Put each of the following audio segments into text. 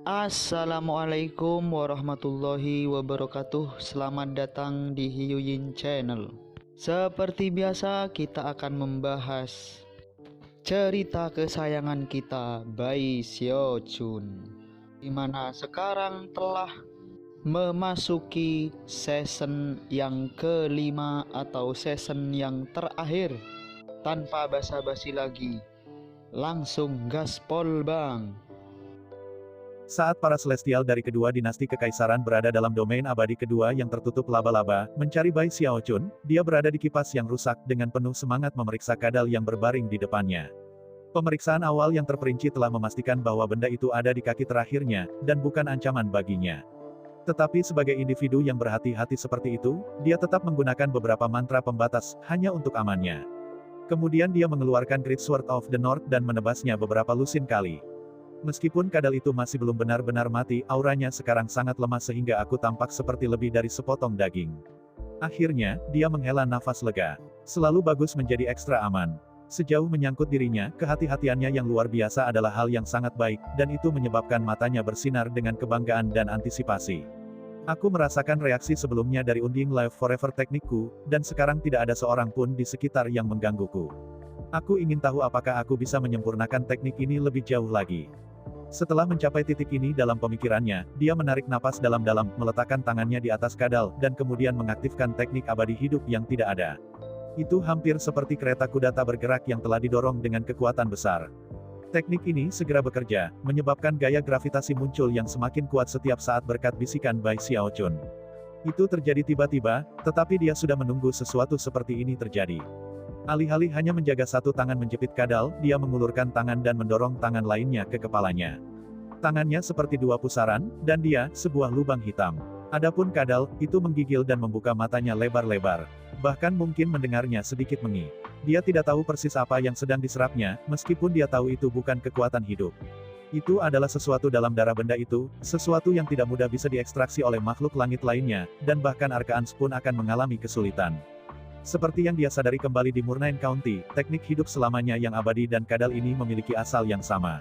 Assalamualaikum warahmatullahi wabarakatuh. Selamat datang di Hiyuyin Channel. Seperti biasa kita akan membahas cerita kesayangan kita, Bai Xiaochun, dimana sekarang telah memasuki season yang kelima atau season yang terakhir. Tanpa basa-basi lagi, langsung gaspol bang. Saat para Celestial dari kedua dinasti kekaisaran berada dalam domain abadi kedua yang tertutup laba-laba, mencari Bai Xiaochun, dia berada di kipas yang rusak dengan penuh semangat memeriksa kadal yang berbaring di depannya. Pemeriksaan awal yang terperinci telah memastikan bahwa benda itu ada di kaki terakhirnya, dan bukan ancaman baginya. Tetapi sebagai individu yang berhati-hati seperti itu, dia tetap menggunakan beberapa mantra pembatas, hanya untuk amannya. Kemudian dia mengeluarkan Great Sword of the North dan menebasnya beberapa lusin kali. Meskipun kadal itu masih belum benar-benar mati, auranya sekarang sangat lemah sehingga aku tampak seperti lebih dari sepotong daging. Akhirnya, dia menghela nafas lega. Selalu bagus menjadi ekstra aman. Sejauh menyangkut dirinya, kehati-hatiannya yang luar biasa adalah hal yang sangat baik, dan itu menyebabkan matanya bersinar dengan kebanggaan dan antisipasi. Aku merasakan reaksi sebelumnya dari Unding Life Forever teknikku, dan sekarang tidak ada seorang pun di sekitar yang menggangguku. Aku ingin tahu apakah aku bisa menyempurnakan teknik ini lebih jauh lagi. Setelah mencapai titik ini dalam pemikirannya, dia menarik napas dalam-dalam, meletakkan tangannya di atas kadal, dan kemudian mengaktifkan teknik abadi hidup yang tidak ada. Itu hampir seperti kereta kuda tak bergerak yang telah didorong dengan kekuatan besar. Teknik ini segera bekerja, menyebabkan gaya gravitasi muncul yang semakin kuat setiap saat berkat bisikan Bai Xiaochun. Itu terjadi tiba-tiba, tetapi dia sudah menunggu sesuatu seperti ini terjadi. Alih-alih hanya menjaga satu tangan menjepit kadal, dia mengulurkan tangan dan mendorong tangan lainnya ke kepalanya. Tangannya seperti dua pusaran, dan dia, sebuah lubang hitam. Adapun kadal, itu menggigil dan membuka matanya lebar-lebar. Bahkan mungkin mendengarnya sedikit mengi. Dia tidak tahu persis apa yang sedang diserapnya, meskipun dia tahu itu bukan kekuatan hidup. Itu adalah sesuatu dalam darah benda itu, sesuatu yang tidak mudah bisa diekstraksi oleh makhluk langit lainnya, dan bahkan Arkaans pun akan mengalami kesulitan. Seperti yang dia sadari kembali di Murnain County, teknik hidup selamanya yang abadi dan kadal ini memiliki asal yang sama.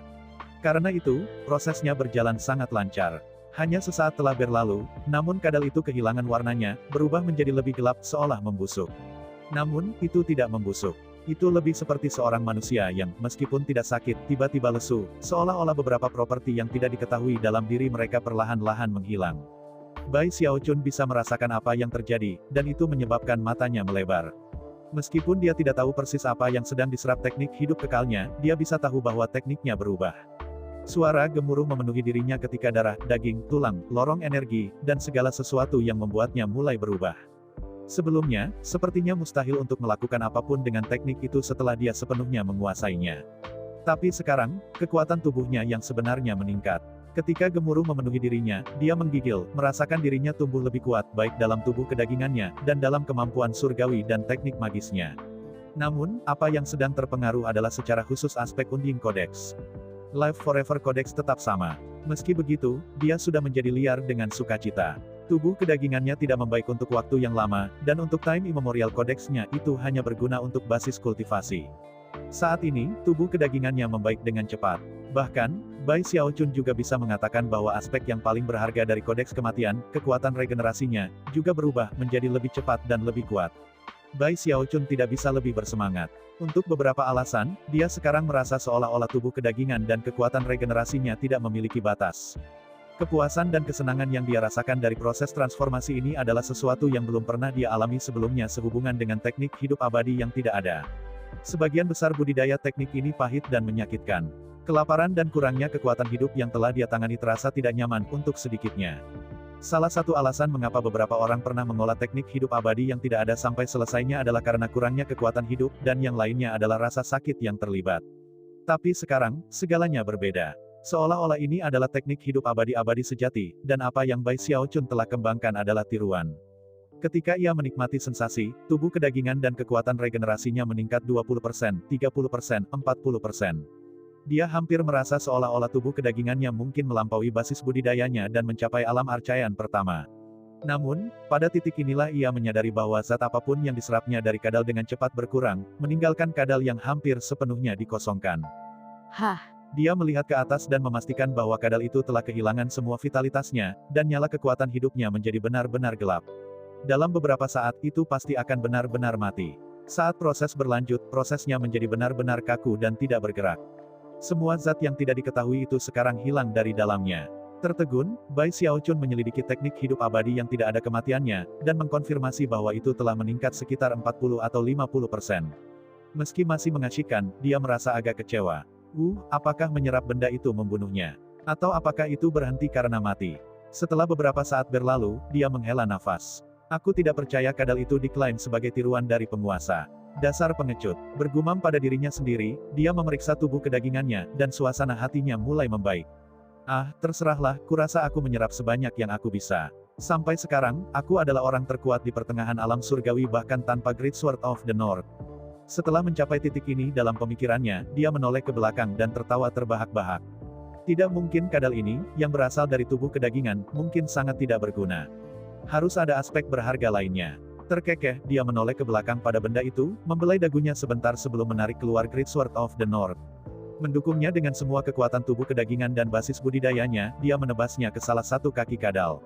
Karena itu, prosesnya berjalan sangat lancar. Hanya sesaat telah berlalu, namun kadal itu kehilangan warnanya, berubah menjadi lebih gelap seolah membusuk. Namun, itu tidak membusuk. Itu lebih seperti seorang manusia yang, meskipun tidak sakit, tiba-tiba lesu, seolah-olah beberapa properti yang tidak diketahui dalam diri mereka perlahan-lahan menghilang. Bai Xiaochun bisa merasakan apa yang terjadi, dan itu menyebabkan matanya melebar. Meskipun dia tidak tahu persis apa yang sedang diserap teknik hidup kekalnya, dia bisa tahu bahwa tekniknya berubah. Suara gemuruh memenuhi dirinya ketika darah, daging, tulang, lorong energi, dan segala sesuatu yang membuatnya mulai berubah. Sebelumnya, sepertinya mustahil untuk melakukan apapun dengan teknik itu setelah dia sepenuhnya menguasainya. Tapi sekarang, kekuatan tubuhnya yang sebenarnya meningkat. Ketika gemuruh memenuhi dirinya, dia menggigil, merasakan dirinya tumbuh lebih kuat, baik dalam tubuh kedagingannya, dan dalam kemampuan surgawi dan teknik magisnya. Namun, apa yang sedang terpengaruh adalah secara khusus aspek Unding Codex. Life Forever Codex tetap sama. Meski begitu, dia sudah menjadi liar dengan sukacita. Tubuh kedagingannya tidak membaik untuk waktu yang lama, dan untuk Time Immemorial Codex-nya itu hanya berguna untuk basis kultivasi. Saat ini, tubuh kedagingannya membaik dengan cepat. Bahkan, Bai Xiaochun juga bisa mengatakan bahwa aspek yang paling berharga dari kodeks kematian, kekuatan regenerasinya, juga berubah menjadi lebih cepat dan lebih kuat. Bai Xiaochun tidak bisa lebih bersemangat. Untuk beberapa alasan, dia sekarang merasa seolah-olah tubuh kedagingan dan kekuatan regenerasinya tidak memiliki batas. Kepuasan dan kesenangan yang dia rasakan dari proses transformasi ini adalah sesuatu yang belum pernah dia alami sebelumnya sehubungan dengan teknik hidup abadi yang tidak ada. Sebagian besar budidaya teknik ini pahit dan menyakitkan. Kelaparan dan kurangnya kekuatan hidup yang telah dia tangani terasa tidak nyaman untuk sedikitnya. Salah satu alasan mengapa beberapa orang pernah mengolah teknik hidup abadi yang tidak ada sampai selesainya adalah karena kurangnya kekuatan hidup, dan yang lainnya adalah rasa sakit yang terlibat. Tapi sekarang, segalanya berbeda. Seolah-olah ini adalah teknik hidup abadi-abadi sejati, dan apa yang Bai Xiaochun telah kembangkan adalah tiruan. Ketika ia menikmati sensasi, tubuh kedagingan dan kekuatan regenerasinya meningkat 20%, 30%, 40%. Dia hampir merasa seolah-olah tubuh kedagingannya mungkin melampaui basis budidayanya dan mencapai alam arcaian pertama. Namun, pada titik inilah ia menyadari bahwa zat apapun yang diserapnya dari kadal dengan cepat berkurang, meninggalkan kadal yang hampir sepenuhnya dikosongkan. Hah, Dia melihat ke atas dan memastikan bahwa kadal itu telah kehilangan semua vitalitasnya, dan nyala kekuatan hidupnya menjadi benar-benar gelap. Dalam beberapa saat, itu pasti akan benar-benar mati. Saat proses berlanjut, prosesnya menjadi benar-benar kaku dan tidak bergerak. Semua zat yang tidak diketahui itu sekarang hilang dari dalamnya. Tertegun, Bai Xiaochun menyelidiki teknik hidup abadi yang tidak ada kematiannya, dan mengkonfirmasi bahwa itu telah meningkat sekitar 40 atau 50%. Meski masih mengasyikkan, dia merasa agak kecewa. Apakah menyerap benda itu membunuhnya? Atau apakah itu berhenti karena mati? Setelah beberapa saat berlalu, dia menghela nafas. Aku tidak percaya kadal itu diklaim sebagai tiruan dari penguasa. Dasar pengecut. Bergumam pada dirinya sendiri, dia memeriksa tubuh kedagingannya, dan suasana hatinya mulai membaik. Terserahlah, kurasa aku menyerap sebanyak yang aku bisa. Sampai sekarang, aku adalah orang terkuat di pertengahan alam surgawi bahkan tanpa Great Sword of the North. Setelah mencapai titik ini dalam pemikirannya, dia menoleh ke belakang dan tertawa terbahak-bahak. Tidak mungkin kadal ini, yang berasal dari tubuh kedagingan, mungkin sangat tidak berguna. Harus ada aspek berharga lainnya. Terkekeh, dia menoleh ke belakang pada benda itu, membelai dagunya sebentar sebelum menarik keluar Great Sword of the North. Mendukungnya dengan semua kekuatan tubuh kedagingan dan basis budidayanya, dia menebasnya ke salah satu kaki kadal.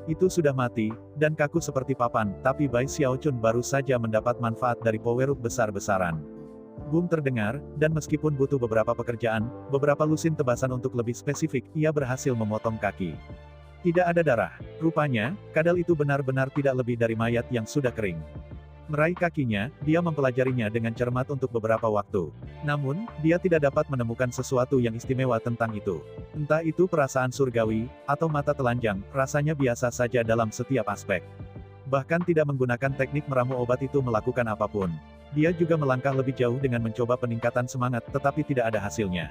Itu sudah mati, dan kaku seperti papan, tapi Bai Xiaochun baru saja mendapat manfaat dari power up besar-besaran. Boom terdengar, dan meskipun butuh beberapa pekerjaan, beberapa lusin tebasan untuk lebih spesifik, ia berhasil memotong kaki. Tidak ada darah. Rupanya, kadal itu benar-benar tidak lebih dari mayat yang sudah kering. Meraih kakinya, dia mempelajarinya dengan cermat untuk beberapa waktu. Namun, dia tidak dapat menemukan sesuatu yang istimewa tentang itu. Entah itu perasaan surgawi, atau mata telanjang, rasanya biasa saja dalam setiap aspek. Bahkan tidak menggunakan teknik meramu obat itu melakukan apapun. Dia juga melangkah lebih jauh dengan mencoba peningkatan semangat, tetapi tidak ada hasilnya.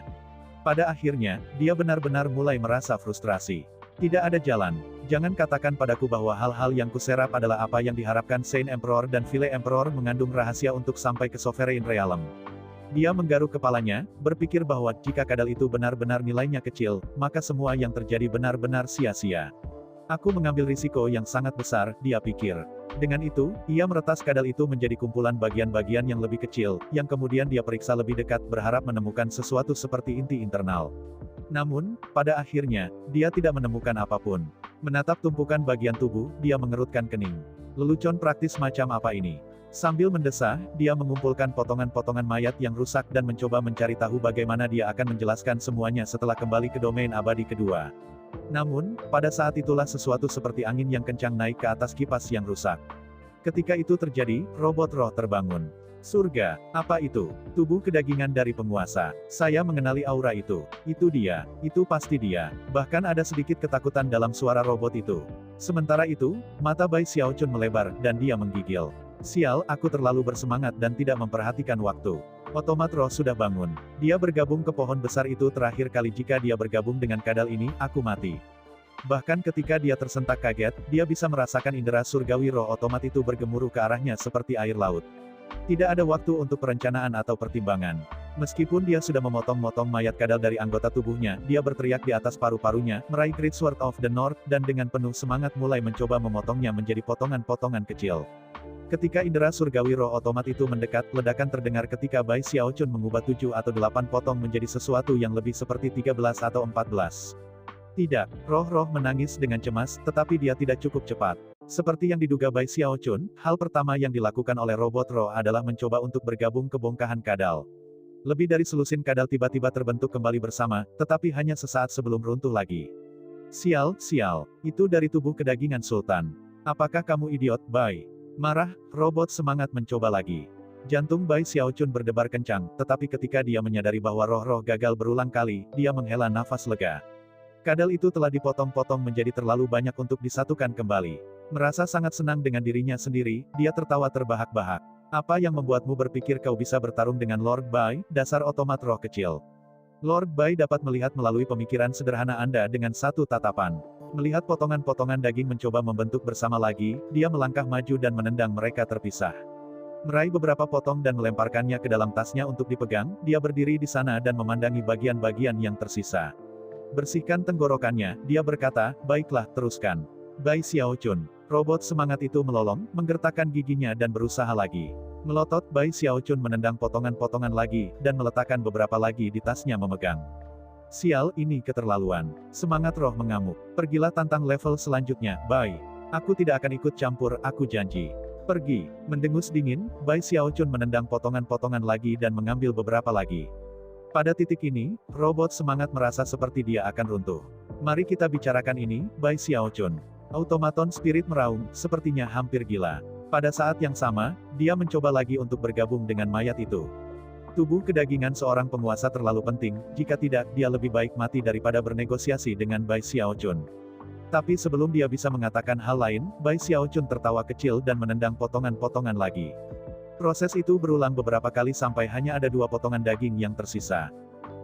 Pada akhirnya, dia benar-benar mulai merasa frustrasi. Tidak ada jalan. Jangan katakan padaku bahwa hal-hal yang kuserap adalah apa yang diharapkan Saint Emperor dan Vile Emperor mengandung rahasia untuk sampai ke Sovereign Realm. Dia menggaruk kepalanya, berpikir bahwa jika kadal itu benar-benar nilainya kecil, maka semua yang terjadi benar-benar sia-sia. Aku mengambil risiko yang sangat besar, dia pikir. Dengan itu, ia meretas kadal itu menjadi kumpulan bagian-bagian yang lebih kecil, yang kemudian dia periksa lebih dekat berharap menemukan sesuatu seperti inti internal. Namun, pada akhirnya, dia tidak menemukan apapun. Menatap tumpukan bagian tubuh, dia mengerutkan kening. Lelucon praktis macam apa ini? Sambil mendesah, dia mengumpulkan potongan-potongan mayat yang rusak dan mencoba mencari tahu bagaimana dia akan menjelaskan semuanya setelah kembali ke domain abadi kedua. Namun, pada saat itulah sesuatu seperti angin yang kencang naik ke atas kipas yang rusak. Ketika itu terjadi, robot roh terbangun. Surga, apa itu? Tubuh kedagingan dari penguasa. Saya mengenali aura itu. Itu dia. Itu pasti dia. Bahkan ada sedikit ketakutan dalam suara robot itu. Sementara itu, mata Bai Xiaochun melebar, dan dia menggigil. Sial, aku terlalu bersemangat dan tidak memperhatikan waktu. Otomat roh sudah bangun. Dia bergabung ke pohon besar itu terakhir kali jika dia bergabung dengan kadal ini, aku mati. Bahkan ketika dia tersentak kaget, dia bisa merasakan indera surgawi roh otomat itu bergemuruh ke arahnya seperti air laut. Tidak ada waktu untuk perencanaan atau pertimbangan. Meskipun dia sudah memotong-motong mayat kadal dari anggota tubuhnya, dia berteriak di atas paru-parunya, meraih Great Sword of the North, dan dengan penuh semangat mulai mencoba memotongnya menjadi potongan-potongan kecil. Ketika indera surgawi roh otomat itu mendekat, ledakan terdengar ketika Bai Xiaochun mengubah 7 atau 8 potong menjadi sesuatu yang lebih seperti 13 atau 14. Tidak, roh-roh menangis dengan cemas, tetapi dia tidak cukup cepat. Seperti yang diduga Bai Xiaochun, hal pertama yang dilakukan oleh robot roh adalah mencoba untuk bergabung ke bongkahan kadal. Lebih dari selusin kadal tiba-tiba terbentuk kembali bersama, tetapi hanya sesaat sebelum runtuh lagi. Sial, itu dari tubuh kedagingan Sultan. Apakah kamu idiot, Bai? Marah, robot semangat mencoba lagi. Jantung Bai Xiaochun berdebar kencang, tetapi ketika dia menyadari bahwa roh-roh gagal berulang kali, dia menghela nafas lega. Kadal itu telah dipotong-potong menjadi terlalu banyak untuk disatukan kembali. Merasa sangat senang dengan dirinya sendiri, dia tertawa terbahak-bahak. Apa yang membuatmu berpikir kau bisa bertarung dengan Lord Bai, dasar otomat roh kecil? Lord Bai dapat melihat melalui pemikiran sederhana Anda dengan satu tatapan. Melihat potongan-potongan daging mencoba membentuk bersama lagi, dia melangkah maju dan menendang mereka terpisah. Meraih beberapa potong dan melemparkannya ke dalam tasnya untuk dipegang, dia berdiri di sana dan memandangi bagian-bagian yang tersisa. Bersihkan tenggorokannya, dia berkata, baiklah, teruskan. Bai Xiaochun. Robot semangat itu melolong, menggertakkan giginya dan berusaha lagi. Melotot, Bai Xiaochun menendang potongan-potongan lagi, dan meletakkan beberapa lagi di tasnya memegang. Sial, ini keterlaluan. Semangat roh mengamuk. Pergilah tantang level selanjutnya, Bai. Aku tidak akan ikut campur, aku janji. Pergi. Mendengus dingin, Bai Xiaochun menendang potongan-potongan lagi dan mengambil beberapa lagi. Pada titik ini, robot semangat merasa seperti dia akan runtuh. Mari kita bicarakan ini, Bai Xiaochun. Automaton spirit meraung, sepertinya hampir gila. Pada saat yang sama, dia mencoba lagi untuk bergabung dengan mayat itu. Tubuh kedagingan seorang penguasa terlalu penting, jika tidak, dia lebih baik mati daripada bernegosiasi dengan Bai Xiaochun. Tapi sebelum dia bisa mengatakan hal lain, Bai Xiaochun tertawa kecil dan menendang potongan-potongan lagi. Proses itu berulang beberapa kali sampai hanya ada 2 potongan daging yang tersisa.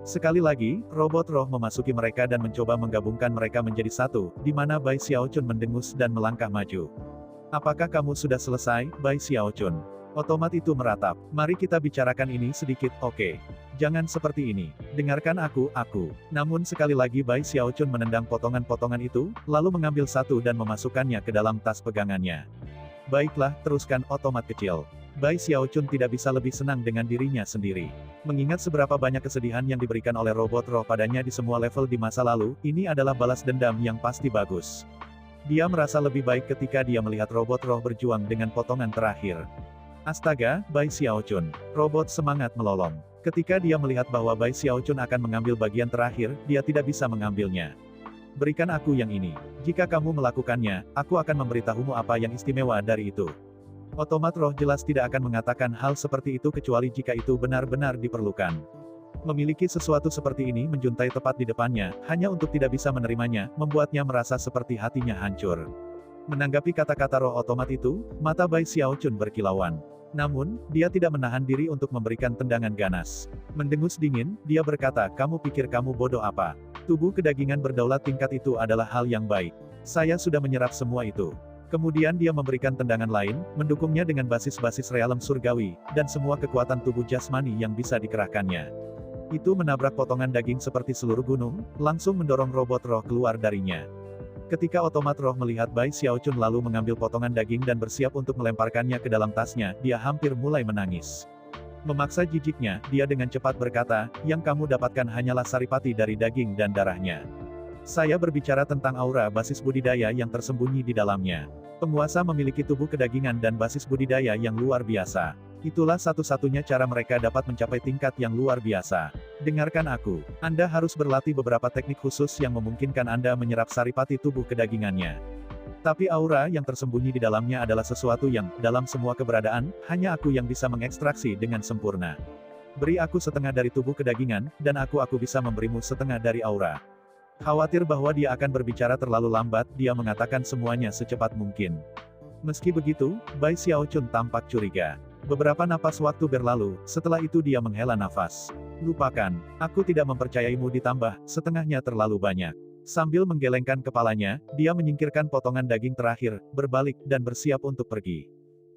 Sekali lagi, robot roh memasuki mereka dan mencoba menggabungkan mereka menjadi satu, di mana Bai Xiaochun mendengus dan melangkah maju. Apakah kamu sudah selesai, Bai Xiaochun? Otomat itu meratap. Mari kita bicarakan ini sedikit, oke? Jangan seperti ini. Dengarkan aku. Namun sekali lagi Bai Xiaochun menendang potongan-potongan itu, lalu mengambil satu dan memasukkannya ke dalam tas pegangannya. Baiklah, teruskan, otomat kecil. Bai Xiaochun tidak bisa lebih senang dengan dirinya sendiri. Mengingat seberapa banyak kesedihan yang diberikan oleh robot roh padanya di semua level di masa lalu, ini adalah balas dendam yang pasti bagus. Dia merasa lebih baik ketika dia melihat robot roh berjuang dengan potongan terakhir. Astaga, Bai Xiaochun. Robot semangat melolong. Ketika dia melihat bahwa Bai Xiaochun akan mengambil bagian terakhir, dia tidak bisa mengambilnya. Berikan aku yang ini. Jika kamu melakukannya, aku akan memberitahumu apa yang istimewa dari itu. Otomat roh jelas tidak akan mengatakan hal seperti itu kecuali jika itu benar-benar diperlukan. Memiliki sesuatu seperti ini menjuntai tepat di depannya, hanya untuk tidak bisa menerimanya, membuatnya merasa seperti hatinya hancur. Menanggapi kata-kata roh otomat itu, mata Bai Xiaochun berkilauan. Namun, dia tidak menahan diri untuk memberikan tendangan ganas. Mendengus dingin, dia berkata, kamu pikir kamu bodoh apa? Tubuh kedagingan berdaulat tingkat itu adalah hal yang baik. Saya sudah menyerap semua itu. Kemudian dia memberikan tendangan lain, mendukungnya dengan basis-basis realem surgawi, dan semua kekuatan tubuh jasmani yang bisa dikerahkannya. Itu menabrak potongan daging seperti seluruh gunung, langsung mendorong robot roh keluar darinya. Ketika otomat roh melihat Bai Xiaochun lalu mengambil potongan daging dan bersiap untuk melemparkannya ke dalam tasnya, dia hampir mulai menangis. Memaksa jijiknya, dia dengan cepat berkata, yang kamu dapatkan hanyalah saripati dari daging dan darahnya. Saya berbicara tentang aura basis budidaya yang tersembunyi di dalamnya. Penguasa memiliki tubuh kedagingan dan basis budidaya yang luar biasa. Itulah satu-satunya cara mereka dapat mencapai tingkat yang luar biasa. Dengarkan aku. Anda harus berlatih beberapa teknik khusus yang memungkinkan Anda menyerap saripati tubuh kedagingannya. Tapi aura yang tersembunyi di dalamnya adalah sesuatu yang, dalam semua keberadaan, hanya aku yang bisa mengekstraksi dengan sempurna. Beri aku setengah dari tubuh kedagingan, dan aku bisa memberimu setengah dari aura. Khawatir bahwa dia akan berbicara terlalu lambat, dia mengatakan semuanya secepat mungkin. Meski begitu, Bai Xiaochun tampak curiga. Beberapa napas waktu berlalu, setelah itu dia menghela nafas. Lupakan, aku tidak mempercayaimu ditambah, setengahnya terlalu banyak. Sambil menggelengkan kepalanya, dia menyingkirkan potongan daging terakhir, berbalik, dan bersiap untuk pergi.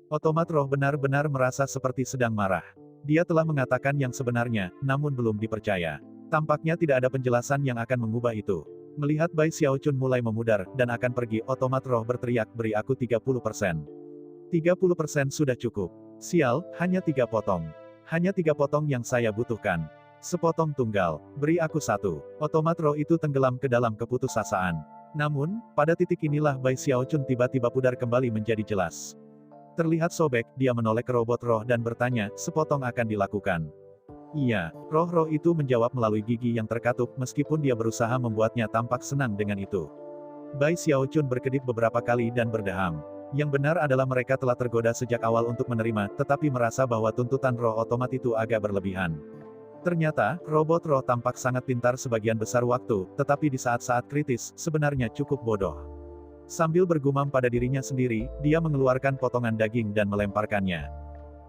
Otomat roh benar-benar merasa seperti sedang marah. Dia telah mengatakan yang sebenarnya, namun belum dipercaya. Tampaknya tidak ada penjelasan yang akan mengubah itu. Melihat Bai Xiaochun mulai memudar, dan akan pergi, otomat roh berteriak, beri aku 30%. 30% sudah cukup. Sial, hanya 3 potong. Hanya 3 potong yang saya butuhkan. Sepotong tunggal. Beri aku 1. Otomat roh itu tenggelam ke dalam keputusasaan. Namun, pada titik inilah Bai Xiaochun tiba-tiba pudar kembali menjadi jelas. Terlihat sobek, dia menoleh ke robot roh dan bertanya, sepotong akan dilakukan. Iya, roh-roh itu menjawab melalui gigi yang terkatup meskipun dia berusaha membuatnya tampak senang dengan itu. Bai Xiaochun berkedip beberapa kali dan berdeham. Yang benar adalah mereka telah tergoda sejak awal untuk menerima, tetapi merasa bahwa tuntutan roh otomat itu agak berlebihan. Ternyata, robot roh tampak sangat pintar sebagian besar waktu, tetapi di saat-saat kritis, sebenarnya cukup bodoh. Sambil bergumam pada dirinya sendiri, dia mengeluarkan potongan daging dan melemparkannya.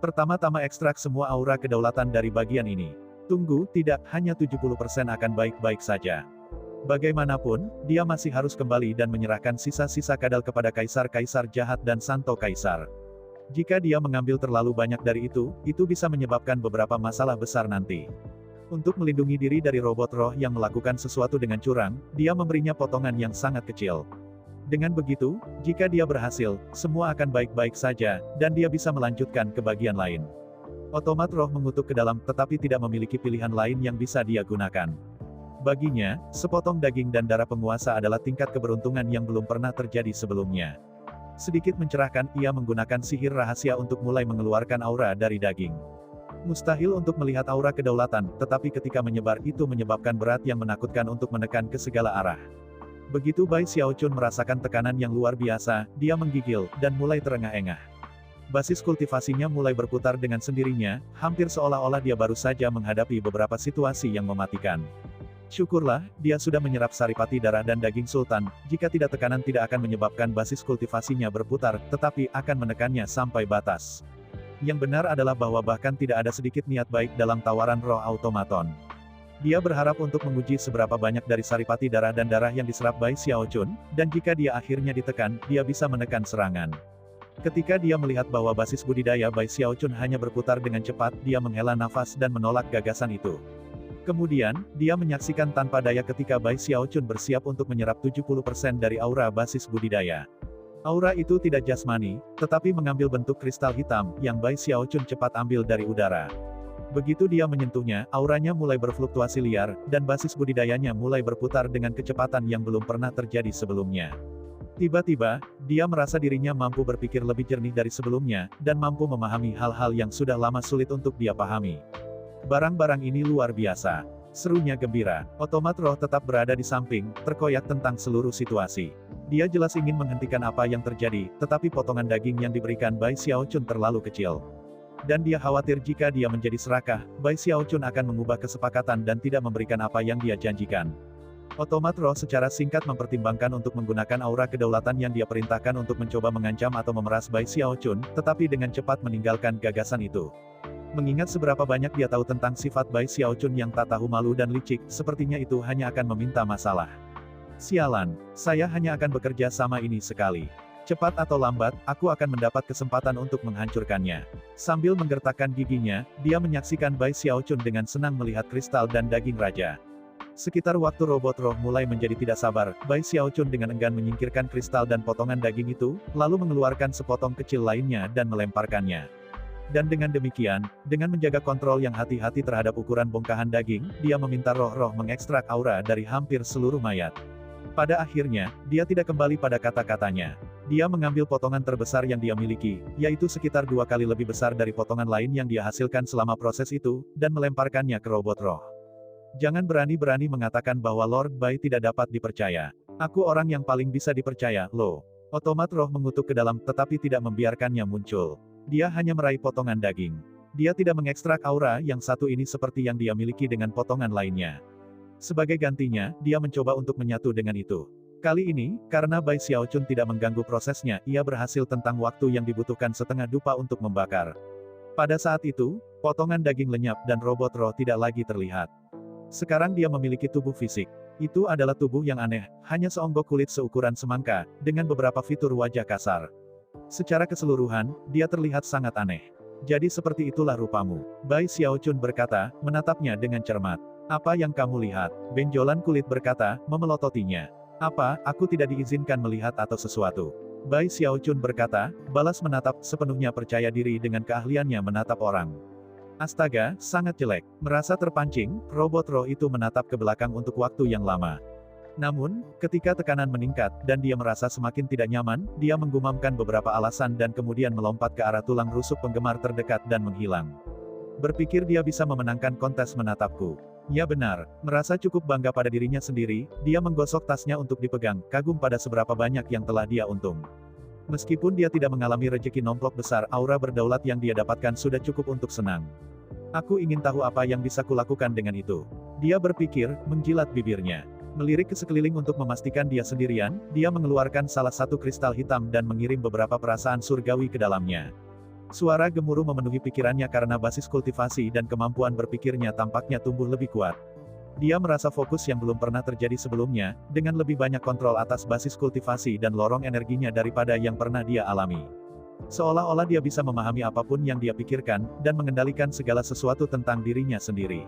Pertama-tama ekstrak semua aura kedaulatan dari bagian ini. Tunggu, tidak, hanya 70% akan baik-baik saja. Bagaimanapun, dia masih harus kembali dan menyerahkan sisa-sisa kadal kepada kaisar-kaisar jahat dan santo kaisar. Jika dia mengambil terlalu banyak dari itu bisa menyebabkan beberapa masalah besar nanti. Untuk melindungi diri dari robot roh yang melakukan sesuatu dengan curang, dia memberinya potongan yang sangat kecil. Dengan begitu, jika dia berhasil, semua akan baik-baik saja, dan dia bisa melanjutkan ke bagian lain. Otomat roh mengutuk ke dalam, tetapi tidak memiliki pilihan lain yang bisa dia gunakan. Baginya, sepotong daging dan darah penguasa adalah tingkat keberuntungan yang belum pernah terjadi sebelumnya. Sedikit mencerahkan, ia menggunakan sihir rahasia untuk mulai mengeluarkan aura dari daging. Mustahil untuk melihat aura kedaulatan, tetapi ketika menyebar itu menyebabkan berat yang menakutkan untuk menekan ke segala arah. Begitu Bai Xiaochun merasakan tekanan yang luar biasa, dia menggigil, dan mulai terengah-engah. Basis kultivasinya mulai berputar dengan sendirinya, hampir seolah-olah dia baru saja menghadapi beberapa situasi yang mematikan. Syukurlah, dia sudah menyerap saripati darah dan daging sultan, jika tidak tekanan tidak akan menyebabkan basis kultivasinya berputar, tetapi akan menekannya sampai batas. Yang benar adalah bahwa bahkan tidak ada sedikit niat baik dalam tawaran roh automaton. Dia berharap untuk menguji seberapa banyak dari saripati darah dan darah yang diserap Bai Xiaochun, dan jika dia akhirnya ditekan, dia bisa menekan serangan. Ketika dia melihat bahwa basis budidaya Bai Xiaochun hanya berputar dengan cepat, dia menghela nafas dan menolak gagasan itu. Kemudian, dia menyaksikan tanpa daya ketika Bai Xiaochun bersiap untuk menyerap 70% dari aura basis budidaya. Aura itu tidak jasmani, tetapi mengambil bentuk kristal hitam, yang Bai Xiaochun cepat ambil dari udara. Begitu dia menyentuhnya, auranya mulai berfluktuasi liar, dan basis budidayanya mulai berputar dengan kecepatan yang belum pernah terjadi sebelumnya. Tiba-tiba, dia merasa dirinya mampu berpikir lebih jernih dari sebelumnya, dan mampu memahami hal-hal yang sudah lama sulit untuk dia pahami. Barang-barang ini luar biasa. Serunya gembira. Otomat roh tetap berada di samping, terkoyak tentang seluruh situasi. Dia jelas ingin menghentikan apa yang terjadi, tetapi potongan daging yang diberikan Bai Xiaochun terlalu kecil. Dan dia khawatir jika dia menjadi serakah, Bai Xiaochun akan mengubah kesepakatan dan tidak memberikan apa yang dia janjikan. Otomat roh secara singkat mempertimbangkan untuk menggunakan aura kedaulatan yang dia perintahkan untuk mencoba mengancam atau memeras Bai Xiaochun, tetapi dengan cepat meninggalkan gagasan itu. Mengingat seberapa banyak dia tahu tentang sifat Bai Xiaochun yang tak tahu malu dan licik, sepertinya itu hanya akan meminta masalah. Sialan, saya hanya akan bekerja sama ini sekali. Cepat atau lambat, aku akan mendapat kesempatan untuk menghancurkannya. Sambil menggertakkan giginya, dia menyaksikan Bai Xiaochun dengan senang melihat kristal dan daging raja. Sekitar waktu robot roh mulai menjadi tidak sabar, Bai Xiaochun dengan enggan menyingkirkan kristal dan potongan daging itu, lalu mengeluarkan sepotong kecil lainnya dan melemparkannya. Dan dengan demikian, dengan menjaga kontrol yang hati-hati terhadap ukuran bongkahan daging, dia meminta roh-roh mengekstrak aura dari hampir seluruh mayat. Pada akhirnya, dia tidak kembali pada kata-katanya. Dia mengambil potongan terbesar yang dia miliki, yaitu sekitar 2 kali lebih besar dari potongan lain yang dia hasilkan selama proses itu, dan melemparkannya ke robot roh. Jangan berani-berani mengatakan bahwa Lord Bai tidak dapat dipercaya. Aku orang yang paling bisa dipercaya, Lo. Otomat roh mengutuk ke dalam, tetapi tidak membiarkannya muncul. Dia hanya meraih potongan daging. Dia tidak mengekstrak aura yang satu ini seperti yang dia miliki dengan potongan lainnya. Sebagai gantinya, dia mencoba untuk menyatu dengan itu. Kali ini, karena Bai Xiaochun tidak mengganggu prosesnya, ia berhasil tentang waktu yang dibutuhkan setengah dupa untuk membakar. Pada saat itu, potongan daging lenyap dan robot roh tidak lagi terlihat. Sekarang dia memiliki tubuh fisik. Itu adalah tubuh yang aneh, hanya seonggok kulit seukuran semangka, dengan beberapa fitur wajah kasar. Secara keseluruhan, dia terlihat sangat aneh. Jadi seperti itulah rupamu. Bai Xiaochun berkata, menatapnya dengan cermat. Apa yang kamu lihat? Benjolan kulit berkata, memelototinya. Apa, aku tidak diizinkan melihat atau sesuatu? Bai Xiaochun berkata, balas menatap, sepenuhnya percaya diri dengan keahliannya menatap orang. Astaga, sangat jelek. Merasa terpancing, robot roh itu menatap ke belakang untuk waktu yang lama. Namun, ketika tekanan meningkat, dan dia merasa semakin tidak nyaman, dia menggumamkan beberapa alasan dan kemudian melompat ke arah tulang rusuk penggemar terdekat dan menghilang. Berpikir dia bisa memenangkan kontes menatapku. Ya benar, merasa cukup bangga pada dirinya sendiri, dia menggosok tasnya untuk dipegang, kagum pada seberapa banyak yang telah dia untung. Meskipun dia tidak mengalami rejeki nomplok besar, aura berdaulat yang dia dapatkan sudah cukup untuk senang. Aku ingin tahu apa yang bisa kulakukan dengan itu. Dia berpikir, menjilat bibirnya. Melirik ke sekeliling untuk memastikan dia sendirian, dia mengeluarkan salah satu kristal hitam dan mengirim beberapa perasaan surgawi ke dalamnya. Suara gemuruh memenuhi pikirannya karena basis kultivasi dan kemampuan berpikirnya tampaknya tumbuh lebih kuat. Dia merasa fokus yang belum pernah terjadi sebelumnya, dengan lebih banyak kontrol atas basis kultivasi dan lorong energinya daripada yang pernah dia alami. Seolah-olah dia bisa memahami apapun yang dia pikirkan, dan mengendalikan segala sesuatu tentang dirinya sendiri.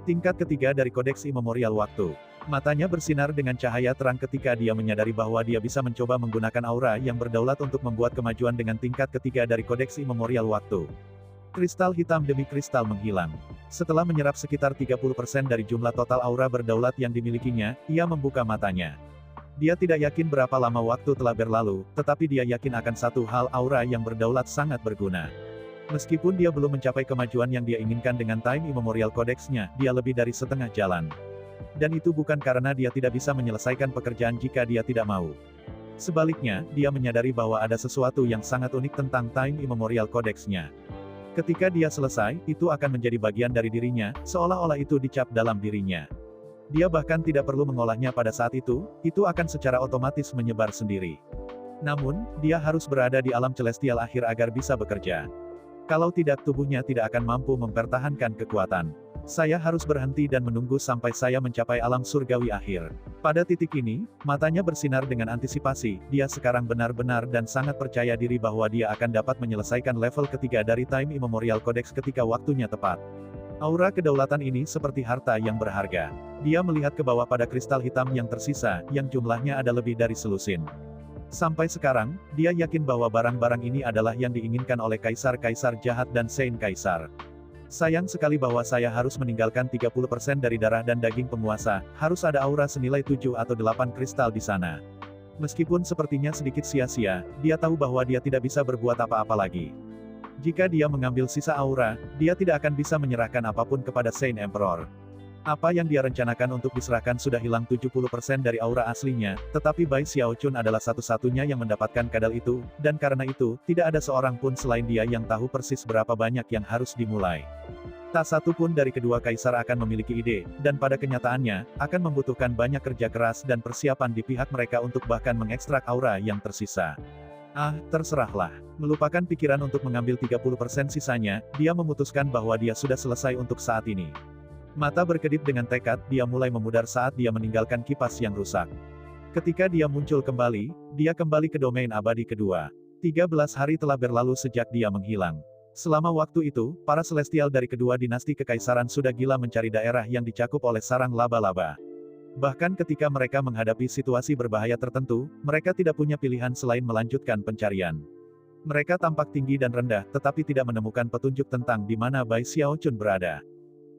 Tingkat ketiga dari Kodeks Imemorial Waktu. Matanya bersinar dengan cahaya terang ketika dia menyadari bahwa dia bisa mencoba menggunakan aura yang berdaulat untuk membuat kemajuan dengan tingkat ketiga dari Kodeks Imemorial Waktu. Kristal hitam demi kristal menghilang. Setelah menyerap sekitar 30% dari jumlah total aura berdaulat yang dimilikinya, ia membuka matanya. Dia tidak yakin berapa lama waktu telah berlalu, tetapi dia yakin akan satu hal, aura yang berdaulat sangat berguna. Meskipun dia belum mencapai kemajuan yang dia inginkan dengan Time Immemorial Codex-nya, dia lebih dari setengah jalan. Dan itu bukan karena dia tidak bisa menyelesaikan pekerjaan jika dia tidak mau. Sebaliknya, dia menyadari bahwa ada sesuatu yang sangat unik tentang Time Immemorial Codex-nya. Ketika dia selesai, itu akan menjadi bagian dari dirinya, seolah-olah itu dicap dalam dirinya. Dia bahkan tidak perlu mengolahnya pada saat itu akan secara otomatis menyebar sendiri. Namun, dia harus berada di alam celestial akhir agar bisa bekerja. Kalau tidak, tubuhnya tidak akan mampu mempertahankan kekuatan. Saya harus berhenti dan menunggu sampai saya mencapai alam surgawi akhir. Pada titik ini, matanya bersinar dengan antisipasi, dia sekarang benar-benar dan sangat percaya diri bahwa dia akan dapat menyelesaikan level ketiga dari Time Immemorial Codex ketika waktunya tepat. Aura kedaulatan ini seperti harta yang berharga. Dia melihat ke bawah pada kristal hitam yang tersisa, yang jumlahnya ada lebih dari selusin. Sampai sekarang, dia yakin bahwa barang-barang ini adalah yang diinginkan oleh kaisar-kaisar jahat dan Saint Kaisar. Sayang sekali bahwa saya harus meninggalkan 30% dari darah dan daging penguasa, harus ada aura senilai 7 atau 8 kristal di sana. Meskipun sepertinya sedikit sia-sia, dia tahu bahwa dia tidak bisa berbuat apa-apa lagi. Jika dia mengambil sisa aura, dia tidak akan bisa menyerahkan apapun kepada Saint Emperor. Apa yang dia rencanakan untuk diserahkan sudah hilang 70% dari aura aslinya, tetapi Bai Xiaochun adalah satu-satunya yang mendapatkan kadal itu, dan karena itu, tidak ada seorang pun selain dia yang tahu persis berapa banyak yang harus dimulai. Tak satu pun dari kedua kaisar akan memiliki ide, dan pada kenyataannya, akan membutuhkan banyak kerja keras dan persiapan di pihak mereka untuk bahkan mengekstrak aura yang tersisa. Terserahlah. Melupakan pikiran untuk mengambil 30% sisanya, dia memutuskan bahwa dia sudah selesai untuk saat ini. Mata berkedip dengan tekad, dia mulai memudar saat dia meninggalkan kipas yang rusak. Ketika dia muncul kembali, dia kembali ke domain abadi kedua. 13 hari telah berlalu sejak dia menghilang. Selama waktu itu, para celestial dari kedua dinasti kekaisaran sudah gila mencari daerah yang dicakup oleh sarang laba-laba. Bahkan ketika mereka menghadapi situasi berbahaya tertentu, mereka tidak punya pilihan selain melanjutkan pencarian. Mereka tampak tinggi dan rendah, tetapi tidak menemukan petunjuk tentang di mana Bai Xiaochun berada.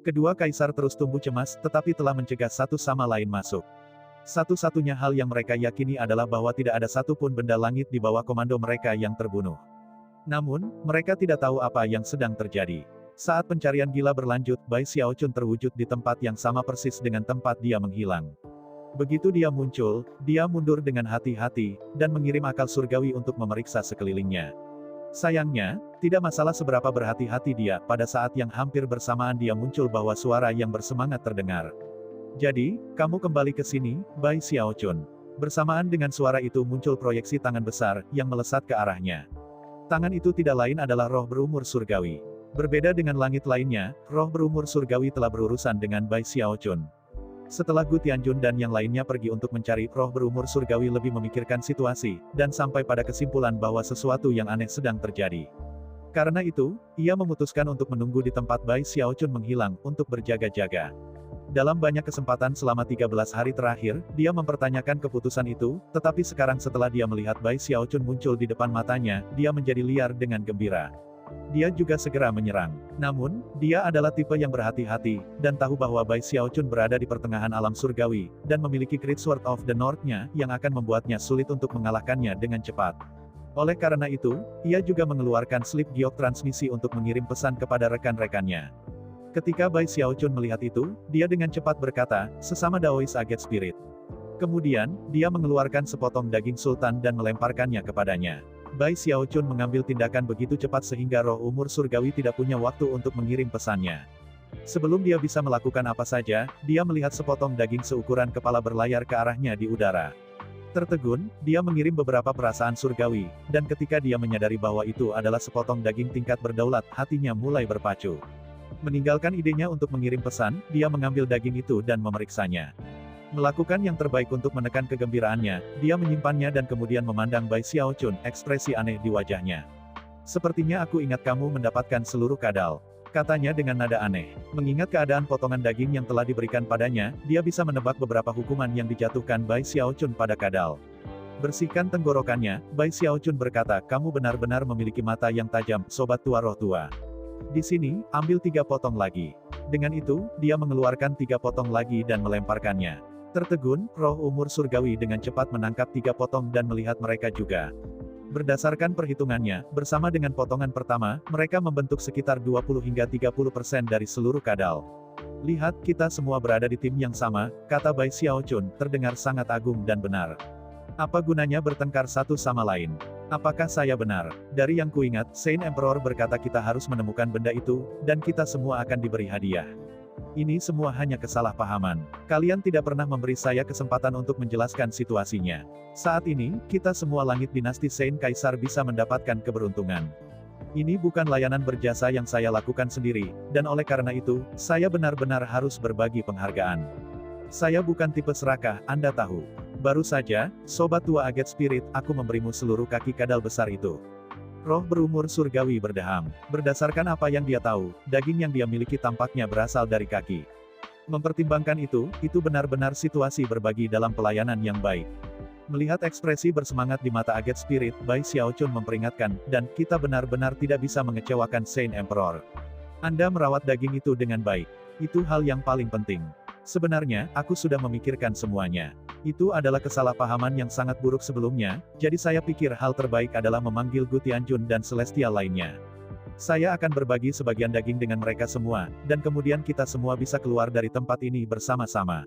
Kedua kaisar terus tumbuh cemas, tetapi telah mencegah satu sama lain masuk. Satu-satunya hal yang mereka yakini adalah bahwa tidak ada satupun benda langit di bawah komando mereka yang terbunuh. Namun, mereka tidak tahu apa yang sedang terjadi. Saat pencarian gila berlanjut, Bai Xiaochun terwujud di tempat yang sama persis dengan tempat dia menghilang. Begitu dia muncul, dia mundur dengan hati-hati, dan mengirim akal surgawi untuk memeriksa sekelilingnya. Sayangnya, tidak masalah seberapa berhati-hati dia, pada saat yang hampir bersamaan dia muncul bahwa suara yang bersemangat terdengar. Jadi, kamu kembali ke sini, Bai Xiaochun. Bersamaan dengan suara itu muncul proyeksi tangan besar, yang melesat ke arahnya. Tangan itu tidak lain adalah roh berumur surgawi. Berbeda dengan langit lainnya, roh berumur surgawi telah berurusan dengan Bai Xiaochun. Setelah Gu Tianjun dan yang lainnya pergi untuk mencari, roh berumur surgawi lebih memikirkan situasi, dan sampai pada kesimpulan bahwa sesuatu yang aneh sedang terjadi. Karena itu, ia memutuskan untuk menunggu di tempat Bai Xiaochun menghilang, untuk berjaga-jaga. Dalam banyak kesempatan selama 13 hari terakhir, dia mempertanyakan keputusan itu, tetapi sekarang setelah dia melihat Bai Xiaochun muncul di depan matanya, dia menjadi liar dengan gembira. Dia juga segera menyerang. Namun, dia adalah tipe yang berhati-hati, dan tahu bahwa Bai Xiaochun berada di pertengahan alam surgawi, dan memiliki Great Sword of the North-nya, yang akan membuatnya sulit untuk mengalahkannya dengan cepat. Oleh karena itu, ia juga mengeluarkan slip giok transmisi untuk mengirim pesan kepada rekan-rekannya. Ketika Bai Xiaochun melihat itu, dia dengan cepat berkata, "Sesama Daoist Agate Spirit." Kemudian, dia mengeluarkan sepotong daging sultan dan melemparkannya kepadanya. Bai Xiaochun mengambil tindakan begitu cepat sehingga roh umur surgawi tidak punya waktu untuk mengirim pesannya. Sebelum dia bisa melakukan apa saja, dia melihat sepotong daging seukuran kepala berlayar ke arahnya di udara. Tertegun, dia mengirim beberapa perasaan surgawi, dan ketika dia menyadari bahwa itu adalah sepotong daging tingkat berdaulat, hatinya mulai berpacu. Meninggalkan idenya untuk mengirim pesan, dia mengambil daging itu dan memeriksanya. Melakukan yang terbaik untuk menekan kegembiraannya, dia menyimpannya dan kemudian memandang Bai Xiaochun, ekspresi aneh di wajahnya. "Sepertinya aku ingat kamu mendapatkan seluruh kadal," katanya dengan nada aneh. Mengingat keadaan potongan daging yang telah diberikan padanya, dia bisa menebak beberapa hukuman yang dijatuhkan Bai Xiaochun pada kadal. Bersihkan tenggorokannya, Bai Xiaochun berkata, "Kamu benar-benar memiliki mata yang tajam, sobat tua roh tua." Di sini, ambil 3 potong lagi. Dengan itu, dia mengeluarkan 3 potong lagi dan melemparkannya. Tertegun, roh umur surgawi dengan cepat menangkap 3 potong dan melihat mereka juga. Berdasarkan perhitungannya, bersama dengan potongan pertama, mereka membentuk sekitar 20 hingga 30% dari seluruh kadal. Lihat, kita semua berada di tim yang sama, kata Bai Xiaochun, terdengar sangat agung dan benar. Apa gunanya bertengkar satu sama lain? Apakah saya benar? Dari yang kuingat, Saint Emperor berkata kita harus menemukan benda itu, dan kita semua akan diberi hadiah. Ini semua hanya kesalahpahaman. Kalian tidak pernah memberi saya kesempatan untuk menjelaskan situasinya. Saat ini, kita semua langit dinasti Saint Kaisar bisa mendapatkan keberuntungan. Ini bukan layanan berjasa yang saya lakukan sendiri, dan oleh karena itu, saya benar-benar harus berbagi penghargaan. Saya bukan tipe serakah, Anda tahu. Baru saja, sobat tua Aget Spirit, aku memberimu seluruh kaki kadal besar itu. Roh berumur surgawi berdeham. Berdasarkan apa yang dia tahu, daging yang dia miliki tampaknya berasal dari kaki. Mempertimbangkan itu benar-benar situasi berbagi dalam pelayanan yang baik. Melihat ekspresi bersemangat di mata Aget Spirit, Bai Xiaochun memperingatkan, dan kita benar-benar tidak bisa mengecewakan Saint Emperor. Anda merawat daging itu dengan baik. Itu hal yang paling penting. Sebenarnya, aku sudah memikirkan semuanya. Itu adalah kesalahpahaman yang sangat buruk sebelumnya, jadi saya pikir hal terbaik adalah memanggil Gu Tianjun dan Celestial lainnya. Saya akan berbagi sebagian daging dengan mereka semua, dan kemudian kita semua bisa keluar dari tempat ini bersama-sama.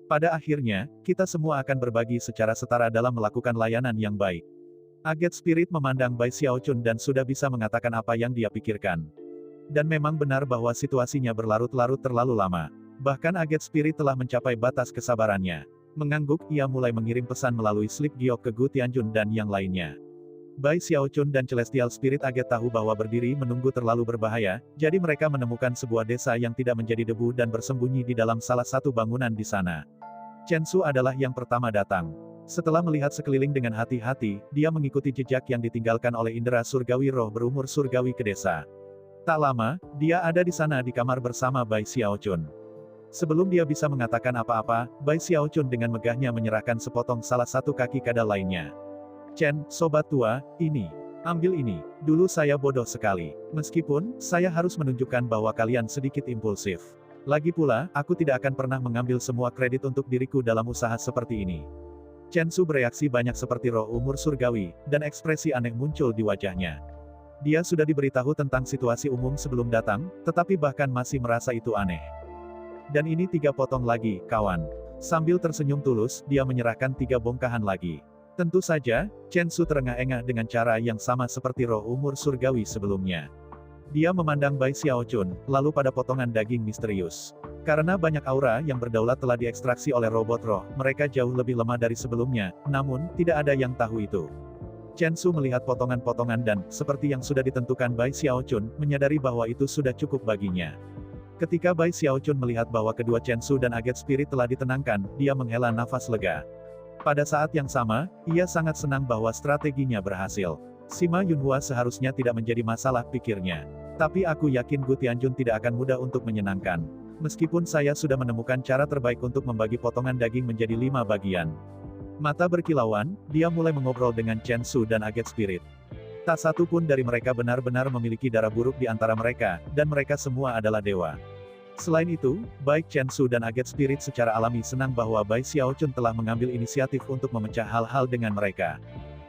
Pada akhirnya, kita semua akan berbagi secara setara dalam melakukan layanan yang baik. Aget Spirit memandang Bai Xiaochun dan sudah bisa mengatakan apa yang dia pikirkan. Dan memang benar bahwa situasinya berlarut-larut terlalu lama. Bahkan Aget Spirit telah mencapai batas kesabarannya. Mengangguk, ia mulai mengirim pesan melalui slip giok ke Gu Tianjun dan yang lainnya. Bai Xiaochun dan Celestial Spirit Aget tahu bahwa berdiri menunggu terlalu berbahaya, jadi mereka menemukan sebuah desa yang tidak menjadi debu dan bersembunyi di dalam salah satu bangunan di sana. Chen Su adalah yang pertama datang. Setelah melihat sekeliling dengan hati-hati, dia mengikuti jejak yang ditinggalkan oleh indera surgawi roh berumur surgawi ke desa. Tak lama, dia ada di sana di kamar bersama Bai Xiaochun. Sebelum dia bisa mengatakan apa-apa, Bai Xiaochun dengan megahnya menyerahkan sepotong salah satu kaki kadal lainnya. Chen, sobat tua, ini. Ambil ini. Dulu saya bodoh sekali. Meskipun, saya harus menunjukkan bahwa kalian sedikit impulsif. Lagi pula, aku tidak akan pernah mengambil semua kredit untuk diriku dalam usaha seperti ini. Chen Su bereaksi banyak seperti roh umur surgawi, dan ekspresi aneh muncul di wajahnya. Dia sudah diberitahu tentang situasi umum sebelum datang, tetapi bahkan masih merasa itu aneh. Dan ini 3 potong lagi, kawan. Sambil tersenyum tulus, dia menyerahkan 3 bongkahan lagi. Tentu saja, Chen Su terengah-engah dengan cara yang sama seperti roh umur surgawi sebelumnya. Dia memandang Bai Xiaochun, lalu pada potongan daging misterius. Karena banyak aura yang berdaulat telah diekstraksi oleh robot roh, mereka jauh lebih lemah dari sebelumnya, namun, tidak ada yang tahu itu. Chen Su melihat potongan-potongan dan, seperti yang sudah ditentukan Bai Xiaochun, menyadari bahwa itu sudah cukup baginya. Ketika Bai Xiaochun melihat bahwa kedua Chen Su dan Aget Spirit telah ditenangkan, dia menghela nafas lega. Pada saat yang sama, ia sangat senang bahwa strateginya berhasil. Sima Yunhua seharusnya tidak menjadi masalah, pikirnya. Tapi aku yakin Gu Tianjun tidak akan mudah untuk menyenangkan. Meskipun saya sudah menemukan cara terbaik untuk membagi potongan daging menjadi 5 bagian. Mata berkilauan, dia mulai mengobrol dengan Chen Su dan Aget Spirit. Tak satu pun dari mereka benar-benar memiliki darah buruk di antara mereka, dan mereka semua adalah dewa. Selain itu, baik Chen Su dan Aget Spirit secara alami senang bahwa Bai Xiaochun telah mengambil inisiatif untuk memecah hal-hal dengan mereka.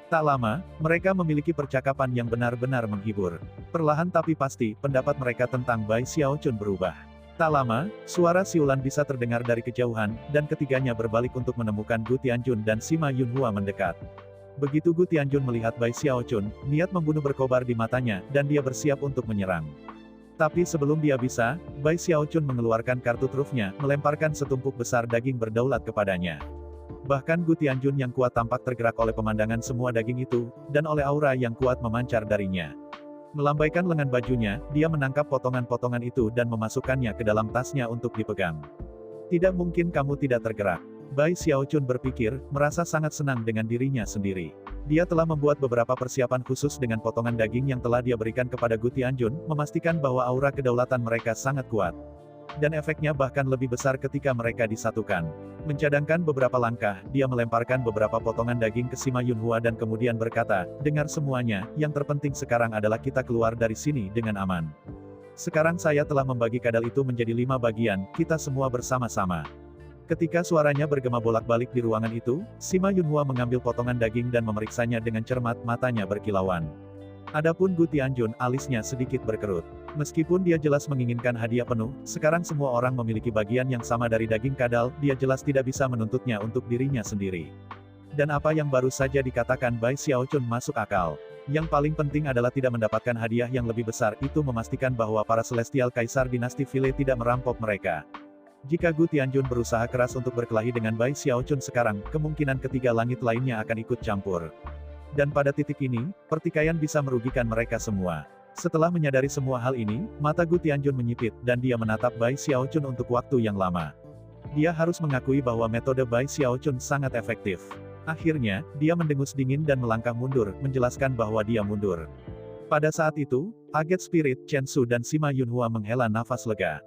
Tak lama, mereka memiliki percakapan yang benar-benar menghibur. Perlahan tapi pasti, pendapat mereka tentang Bai Xiaochun berubah. Tak lama, suara siulan bisa terdengar dari kejauhan, dan ketiganya berbalik untuk menemukan Gu Tianjun dan Sima Yunhua mendekat. Begitu Gu Tianjun melihat Bai Xiaochun, niat membunuh berkobar di matanya, dan dia bersiap untuk menyerang. Tapi sebelum dia bisa, Bai Xiaochun mengeluarkan kartu trufnya, melemparkan setumpuk besar daging berdaulat kepadanya. Bahkan Gu Tianjun yang kuat tampak tergerak oleh pemandangan semua daging itu, dan oleh aura yang kuat memancar darinya. Melambaikan lengan bajunya, dia menangkap potongan-potongan itu dan memasukkannya ke dalam tasnya untuk dipegang. Tidak mungkin kamu tidak tergerak. Bai Xiaochun berpikir, merasa sangat senang dengan dirinya sendiri. Dia telah membuat beberapa persiapan khusus dengan potongan daging yang telah dia berikan kepada Gu Tianjun, memastikan bahwa aura kedaulatan mereka sangat kuat. Dan efeknya bahkan lebih besar ketika mereka disatukan. Mencadangkan beberapa langkah, dia melemparkan beberapa potongan daging ke Sima Yunhua dan kemudian berkata, dengar semuanya, yang terpenting sekarang adalah kita keluar dari sini dengan aman. Sekarang saya telah membagi kadal itu menjadi 5 bagian, kita semua bersama-sama. Ketika suaranya bergema bolak-balik di ruangan itu, Sima Yunhua mengambil potongan daging dan memeriksanya dengan cermat, matanya berkilauan. Adapun Gu Tianjun, alisnya sedikit berkerut. Meskipun dia jelas menginginkan hadiah penuh, sekarang semua orang memiliki bagian yang sama dari daging kadal, dia jelas tidak bisa menuntutnya untuk dirinya sendiri. Dan apa yang baru saja dikatakan Bai Xiaochun masuk akal. Yang paling penting adalah tidak mendapatkan hadiah yang lebih besar, itu memastikan bahwa para Celestial Kaisar dinasti Vile tidak merampok mereka. Jika Gu Tianjun berusaha keras untuk berkelahi dengan Bai Xiaochun sekarang, kemungkinan ketiga langit lainnya akan ikut campur. Dan pada titik ini, pertikaian bisa merugikan mereka semua. Setelah menyadari semua hal ini, mata Gu Tianjun menyipit, dan dia menatap Bai Xiaochun untuk waktu yang lama. Dia harus mengakui bahwa metode Bai Xiaochun sangat efektif. Akhirnya, dia mendengus dingin dan melangkah mundur, menjelaskan bahwa dia mundur. Pada saat itu, Aget Spirit, Chen Su dan Sima Yunhua menghela nafas lega.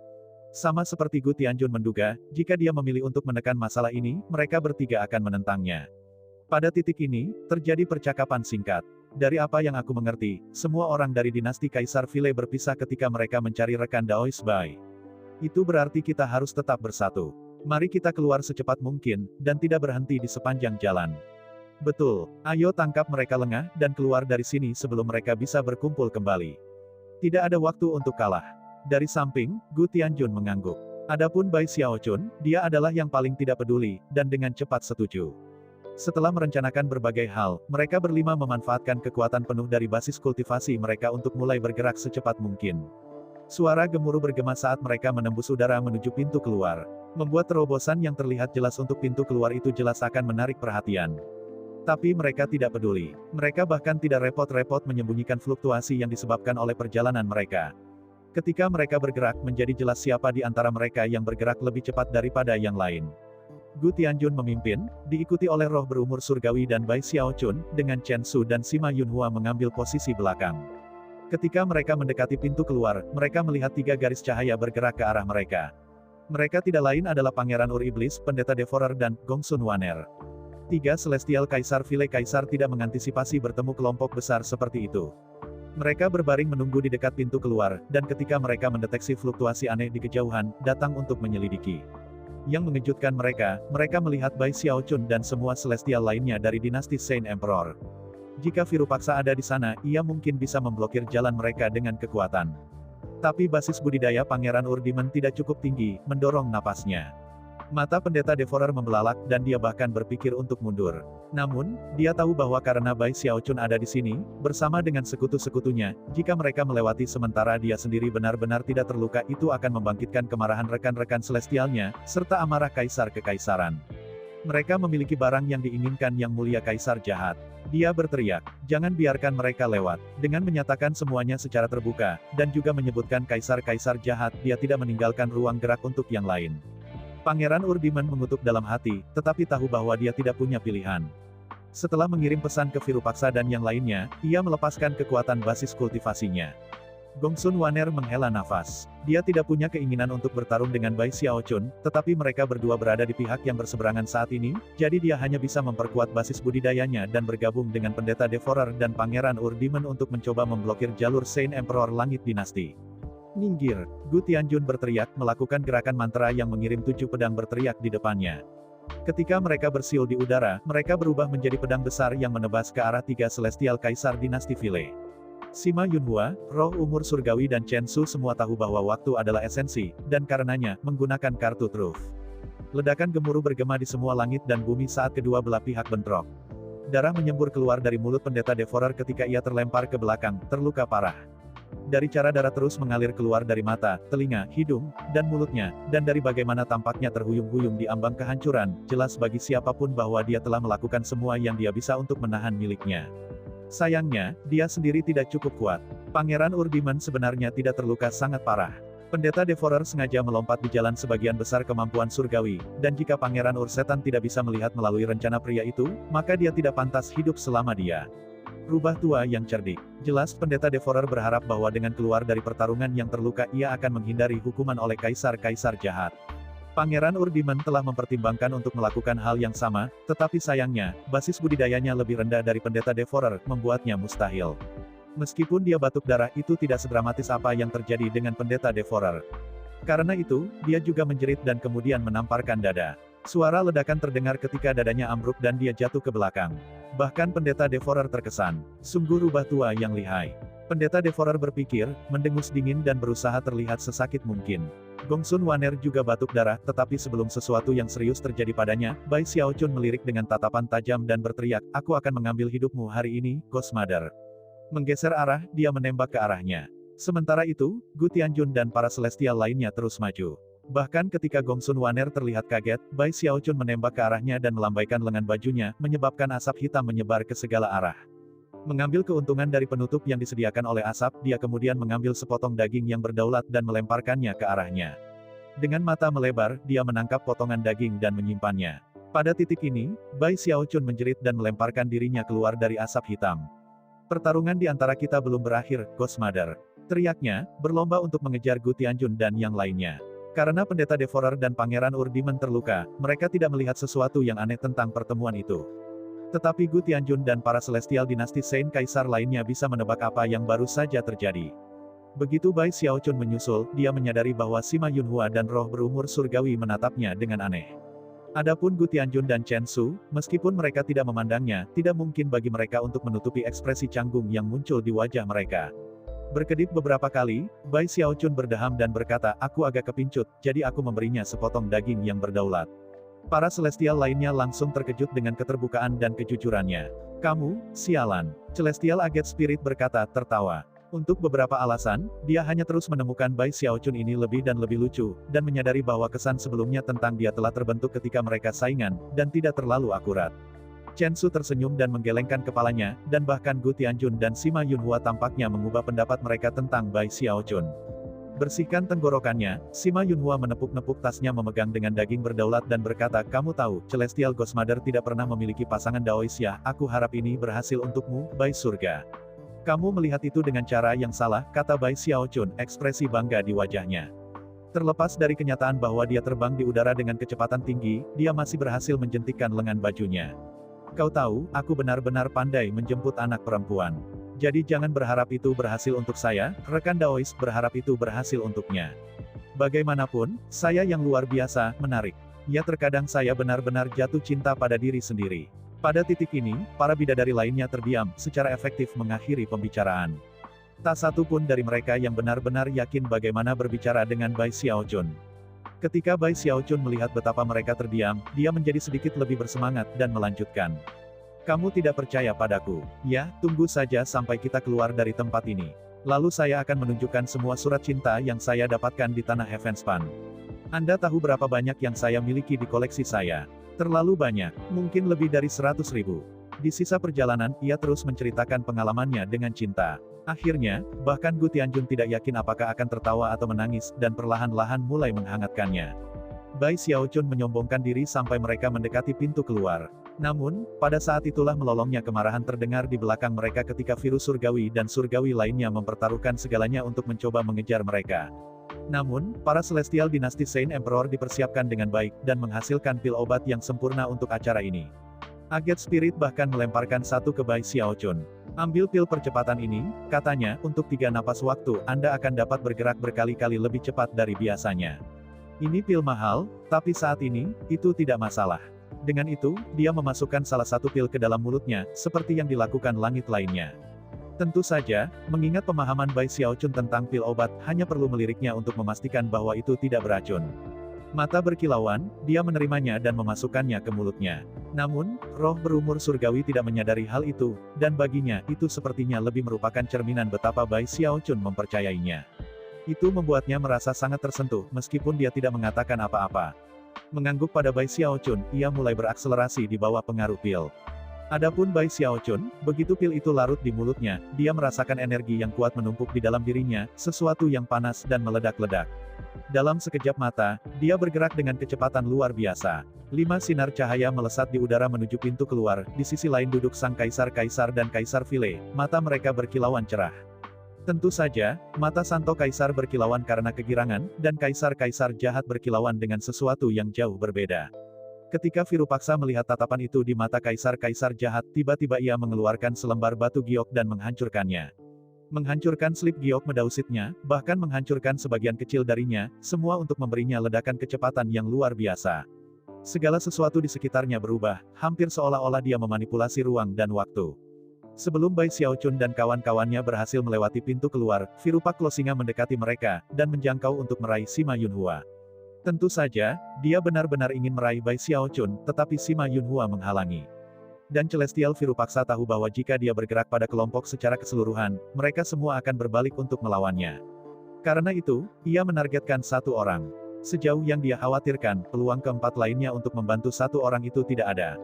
Sama seperti Gu Tianjun menduga, jika dia memilih untuk menekan masalah ini, mereka bertiga akan menentangnya. Pada titik ini, terjadi percakapan singkat. Dari apa yang aku mengerti, semua orang dari dinasti Kaisar Vile berpisah ketika mereka mencari rekan Daois Bai. Itu berarti kita harus tetap bersatu. Mari kita keluar secepat mungkin, dan tidak berhenti di sepanjang jalan. Betul, ayo tangkap mereka lengah, dan keluar dari sini sebelum mereka bisa berkumpul kembali. Tidak ada waktu untuk kalah. Dari samping, Gu Tianjun mengangguk. Adapun Bai Xiaochun, dia adalah yang paling tidak peduli, dan dengan cepat setuju. Setelah merencanakan berbagai hal, mereka berlima memanfaatkan kekuatan penuh dari basis kultivasi mereka untuk mulai bergerak secepat mungkin. Suara gemuruh bergema saat mereka menembus udara menuju pintu keluar. Membuat terobosan yang terlihat jelas untuk pintu keluar itu jelas akan menarik perhatian. Tapi mereka tidak peduli. Mereka bahkan tidak repot-repot menyembunyikan fluktuasi yang disebabkan oleh perjalanan mereka. Ketika mereka bergerak, menjadi jelas siapa di antara mereka yang bergerak lebih cepat daripada yang lain. Gu Tianjun memimpin, diikuti oleh roh berumur surgawi dan Bai Xiaochun, dengan Chen Su dan Sima Yunhua mengambil posisi belakang. Ketika mereka mendekati pintu keluar, mereka melihat 3 garis cahaya bergerak ke arah mereka. Mereka tidak lain adalah Pangeran Ur Iblis, Pendeta Devourer dan Gongsun Wanner. 3 Celestial Kaisar Vile Kaisar tidak mengantisipasi bertemu kelompok besar seperti itu. Mereka berbaring menunggu di dekat pintu keluar, dan ketika mereka mendeteksi fluktuasi aneh di kejauhan, datang untuk menyelidiki. Yang mengejutkan mereka, mereka melihat Bai Xiaochun dan semua Celestial lainnya dari dinasti Saint Emperor. Jika Virupaksa ada di sana, ia mungkin bisa memblokir jalan mereka dengan kekuatan. Tapi basis budidaya Pangeran Ur Demon tidak cukup tinggi, mendorong napasnya. Mata Pendeta Devourer membelalak, dan dia bahkan berpikir untuk mundur. Namun, dia tahu bahwa karena Bai Xiaochun ada di sini, bersama dengan sekutu-sekutunya, jika mereka melewati sementara dia sendiri benar-benar tidak terluka, itu akan membangkitkan kemarahan rekan-rekan Celestialnya, serta amarah Kaisar Kekaisaran. Mereka memiliki barang yang diinginkan yang mulia Kaisar jahat. Dia berteriak, jangan biarkan mereka lewat. Dengan menyatakan semuanya secara terbuka, dan juga menyebutkan Kaisar-Kaisar jahat, dia tidak meninggalkan ruang gerak untuk yang lain. Pangeran Ur Demon mengutuk dalam hati, tetapi tahu bahwa dia tidak punya pilihan. Setelah mengirim pesan ke Virupaksa dan yang lainnya, ia melepaskan kekuatan basis kultivasinya. Gongsun Wanner menghela nafas. Dia tidak punya keinginan untuk bertarung dengan Bai Xiaochun, tetapi mereka berdua berada di pihak yang berseberangan saat ini, jadi dia hanya bisa memperkuat basis budidayanya dan bergabung dengan Pendeta Devourer dan Pangeran Ur Demon untuk mencoba memblokir jalur Saint Emperor Langit Dinasti. Minggir, Gu Tianjun berteriak, melakukan gerakan mantra yang mengirim 7 pedang berteriak di depannya. Ketika mereka bersiul di udara, mereka berubah menjadi pedang besar yang menebas ke arah 3 Celestial Kaisar dinasti Vile. Sima Yunhua, roh umur surgawi dan Chen Su semua tahu bahwa waktu adalah esensi, dan karenanya, menggunakan kartu Truth. Ledakan gemuruh bergema di semua langit dan bumi saat kedua belah pihak bentrok. Darah menyembur keluar dari mulut Pendeta Devourer ketika ia terlempar ke belakang, terluka parah. Dari cara darah terus mengalir keluar dari mata, telinga, hidung, dan mulutnya, dan dari bagaimana tampaknya terhuyung-huyung di ambang kehancuran, jelas bagi siapapun bahwa dia telah melakukan semua yang dia bisa untuk menahan miliknya. Sayangnya, dia sendiri tidak cukup kuat. Pangeran Ur Demon sebenarnya tidak terluka sangat parah. Pendeta Devourer sengaja melompat di jalan sebagian besar kemampuan surgawi, dan jika Pangeran Ur Setan tidak bisa melihat melalui rencana pria itu, maka dia tidak pantas hidup selama dia. Rubah tua yang cerdik. Jelas Pendeta Devourer berharap bahwa dengan keluar dari pertarungan yang terluka ia akan menghindari hukuman oleh Kaisar-Kaisar jahat. Pangeran Ur Demon telah mempertimbangkan untuk melakukan hal yang sama, tetapi sayangnya, basis budidayanya lebih rendah dari Pendeta Devourer, membuatnya mustahil. Meskipun dia batuk darah itu tidak sedramatis apa yang terjadi dengan pendeta Devourer. Karena itu, dia juga menjerit dan kemudian menamparkan dada. Suara ledakan terdengar ketika dadanya ambruk dan dia jatuh ke belakang. Bahkan pendeta Devourer terkesan. Sungguh rubah tua yang lihai. Pendeta Devourer berpikir, mendengus dingin dan berusaha terlihat sesakit mungkin. Gongsun Waner juga batuk darah, tetapi sebelum sesuatu yang serius terjadi padanya, Bai Xiaochun melirik dengan tatapan tajam dan berteriak, "Aku akan mengambil hidupmu hari ini, Ghost Mother." Menggeser arah, dia menembak ke arahnya. Sementara itu, Gu Tianjun dan para celestial lainnya terus maju. Bahkan ketika Gongsun Waner terlihat kaget, Bai Xiaochun menembak ke arahnya dan melambaikan lengan bajunya, menyebabkan asap hitam menyebar ke segala arah. Mengambil keuntungan dari penutup yang disediakan oleh asap, dia kemudian mengambil sepotong daging yang berdaulat dan melemparkannya ke arahnya. Dengan mata melebar, dia menangkap potongan daging dan menyimpannya. Pada titik ini, Bai Xiaochun menjerit dan melemparkan dirinya keluar dari asap hitam. "Pertarungan di antara kita belum berakhir, Ghost Mother," teriaknya, berlomba untuk mengejar Gu Tianjun dan yang lainnya. Karena pendeta Devourer dan Pangeran Urdimen terluka, mereka tidak melihat sesuatu yang aneh tentang pertemuan itu. Tetapi Gu Tianjun dan para celestial dinasti Saint Kaisar lainnya bisa menebak apa yang baru saja terjadi. Begitu Bai Xiaochun menyusul, dia menyadari bahwa Sima Yunhua dan roh berumur surgawi menatapnya dengan aneh. Adapun Gu Tianjun dan Chen Su, meskipun mereka tidak memandangnya, tidak mungkin bagi mereka untuk menutupi ekspresi canggung yang muncul di wajah mereka. Berkedip beberapa kali, Bai Xiaochun berdeham dan berkata, "Aku agak kepincut, jadi aku memberinya sepotong daging yang berdaulat." Para celestial lainnya langsung terkejut dengan keterbukaan dan kejujurannya. "Kamu, sialan." Celestial Aged Spirit berkata, tertawa. Untuk beberapa alasan, dia hanya terus menemukan Bai Xiaochun ini lebih dan lebih lucu, dan menyadari bahwa kesan sebelumnya tentang dia telah terbentuk ketika mereka saingan, dan tidak terlalu akurat. Chen Su tersenyum dan menggelengkan kepalanya, dan bahkan Gu Tianjun dan Sima Yunhua tampaknya mengubah pendapat mereka tentang Bai Xiaochun. Bersihkan tenggorokannya, Sima Yunhua menepuk-nepuk tasnya memegang dengan daging berdaulat dan berkata, "Kamu tahu, Celestial Ghost Mother tidak pernah memiliki pasangan Daois ya, aku harap ini berhasil untukmu, Bai Surga." "Kamu melihat itu dengan cara yang salah," kata Bai Xiaochun, ekspresi bangga di wajahnya. Terlepas dari kenyataan bahwa dia terbang di udara dengan kecepatan tinggi, dia masih berhasil menjentikkan lengan bajunya. "Kau tahu, aku benar-benar pandai menjemput anak perempuan. Jadi jangan berharap itu berhasil untuk saya, rekan Daois berharap itu berhasil untuknya. Bagaimanapun, saya yang luar biasa, menarik. Ya terkadang saya benar-benar jatuh cinta pada diri sendiri." Pada titik ini, para bidadari lainnya terdiam, secara efektif mengakhiri pembicaraan. Tak satu pun dari mereka yang benar-benar yakin bagaimana berbicara dengan Bai Xiaochun. Ketika Bai Xiaochun melihat betapa mereka terdiam, dia menjadi sedikit lebih bersemangat dan melanjutkan. "Kamu tidak percaya padaku? Ya, tunggu saja sampai kita keluar dari tempat ini. Lalu saya akan menunjukkan semua surat cinta yang saya dapatkan di tanah Heavenspan. Anda tahu berapa banyak yang saya miliki di koleksi saya? Terlalu banyak, mungkin lebih dari 100.000. Di sisa perjalanan, ia terus menceritakan pengalamannya dengan cinta. Akhirnya, bahkan Gu Tianjun tidak yakin apakah akan tertawa atau menangis, dan perlahan-lahan mulai menghangatkannya. Bai Xiaochun menyombongkan diri sampai mereka mendekati pintu keluar. Namun, pada saat itulah melolongnya kemarahan terdengar di belakang mereka ketika virus surgawi dan surgawi lainnya mempertaruhkan segalanya untuk mencoba mengejar mereka. Namun, para celestial dinasti Saint Emperor dipersiapkan dengan baik, dan menghasilkan pil obat yang sempurna untuk acara ini. Aged Spirit bahkan melemparkan satu ke Bai Xiaochun. "Ambil pil percepatan ini," katanya, "untuk 3 napas waktu, Anda akan dapat bergerak berkali-kali lebih cepat dari biasanya. Ini pil mahal, tapi saat ini, itu tidak masalah." Dengan itu, dia memasukkan salah satu pil ke dalam mulutnya, seperti yang dilakukan langit lainnya. Tentu saja, mengingat pemahaman Bai Xiaochun tentang pil obat, hanya perlu meliriknya untuk memastikan bahwa itu tidak beracun. Mata berkilauan, dia menerimanya dan memasukkannya ke mulutnya. Namun, roh berumur surgawi tidak menyadari hal itu, dan baginya, itu sepertinya lebih merupakan cerminan betapa Bai Xiaochun mempercayainya. Itu membuatnya merasa sangat tersentuh, meskipun dia tidak mengatakan apa-apa. Mengangguk pada Bai Xiaochun, ia mulai berakselerasi di bawah pengaruh pil. Adapun Bai Xiaochun, begitu pil itu larut di mulutnya, dia merasakan energi yang kuat menumpuk di dalam dirinya, sesuatu yang panas dan meledak-ledak. Dalam sekejap mata, dia bergerak dengan kecepatan luar biasa. 5 sinar cahaya melesat di udara menuju pintu keluar, di sisi lain duduk sang kaisar-kaisar dan kaisar Vile, mata mereka berkilauan cerah. Tentu saja, mata Santo Kaisar berkilauan karena kegirangan, dan kaisar-kaisar jahat berkilauan dengan sesuatu yang jauh berbeda. Ketika Virupaksa melihat tatapan itu di mata kaisar-kaisar jahat, tiba-tiba ia mengeluarkan selembar batu giok dan menghancurkannya. Menghancurkan slip giok medausitnya, bahkan menghancurkan sebagian kecil darinya, semua untuk memberinya ledakan kecepatan yang luar biasa. Segala sesuatu di sekitarnya berubah, hampir seolah-olah dia memanipulasi ruang dan waktu. Sebelum Bai Xiaochun dan kawan-kawannya berhasil melewati pintu keluar, Virupak Losinga mendekati mereka, dan menjangkau untuk meraih Sima Yunhua. Tentu saja, dia benar-benar ingin meraih Bai Xiaochun, tetapi Sima Yunhua menghalangi. Dan Celestial Virupaksa tahu bahwa jika dia bergerak pada kelompok secara keseluruhan, mereka semua akan berbalik untuk melawannya. Karena itu, ia menargetkan satu orang. Sejauh yang dia khawatirkan, peluang keempat lainnya untuk membantu satu orang itu tidak ada.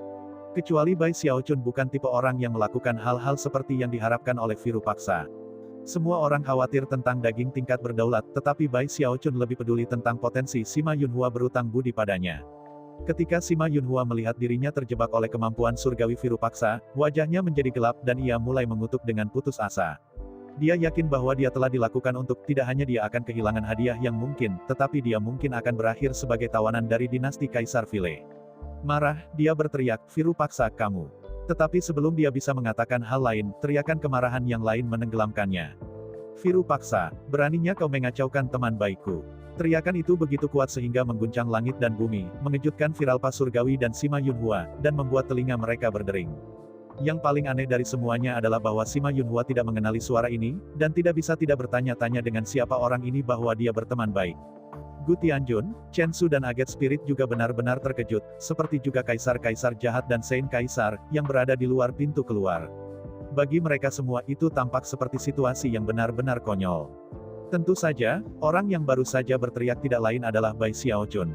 Kecuali Bai Xiaochun bukan tipe orang yang melakukan hal-hal seperti yang diharapkan oleh Virupaksa. Semua orang khawatir tentang daging tingkat berdaulat, tetapi Bai Xiaochun lebih peduli tentang potensi Sima Yunhua berutang budi padanya. Ketika Sima Yunhua melihat dirinya terjebak oleh kemampuan surgawi Virupaksa, wajahnya menjadi gelap dan ia mulai mengutuk dengan putus asa. Dia yakin bahwa dia telah dilakukan untuk tidak hanya dia akan kehilangan hadiah yang mungkin, tetapi dia mungkin akan berakhir sebagai tawanan dari dinasti Kaisar Vile. Marah, dia berteriak, "Virupaksa, kamu!" Tetapi sebelum dia bisa mengatakan hal lain, teriakan kemarahan yang lain menenggelamkannya. "Virupaksa, beraninya kau mengacaukan teman baikku." Teriakan itu begitu kuat sehingga mengguncang langit dan bumi, mengejutkan Viralpa Surgawi dan Sima Yunhua, dan membuat telinga mereka berdering. Yang paling aneh dari semuanya adalah bahwa Sima Yunhua tidak mengenali suara ini, dan tidak bisa tidak bertanya-tanya dengan siapa orang ini bahwa dia berteman baik. Gu Tianjun, Chen Su dan Aget Spirit juga benar-benar terkejut, seperti juga kaisar-kaisar jahat dan Saint Kaisar, yang berada di luar pintu keluar. Bagi mereka semua itu tampak seperti situasi yang benar-benar konyol. Tentu saja, orang yang baru saja berteriak tidak lain adalah Bai Xiaochun.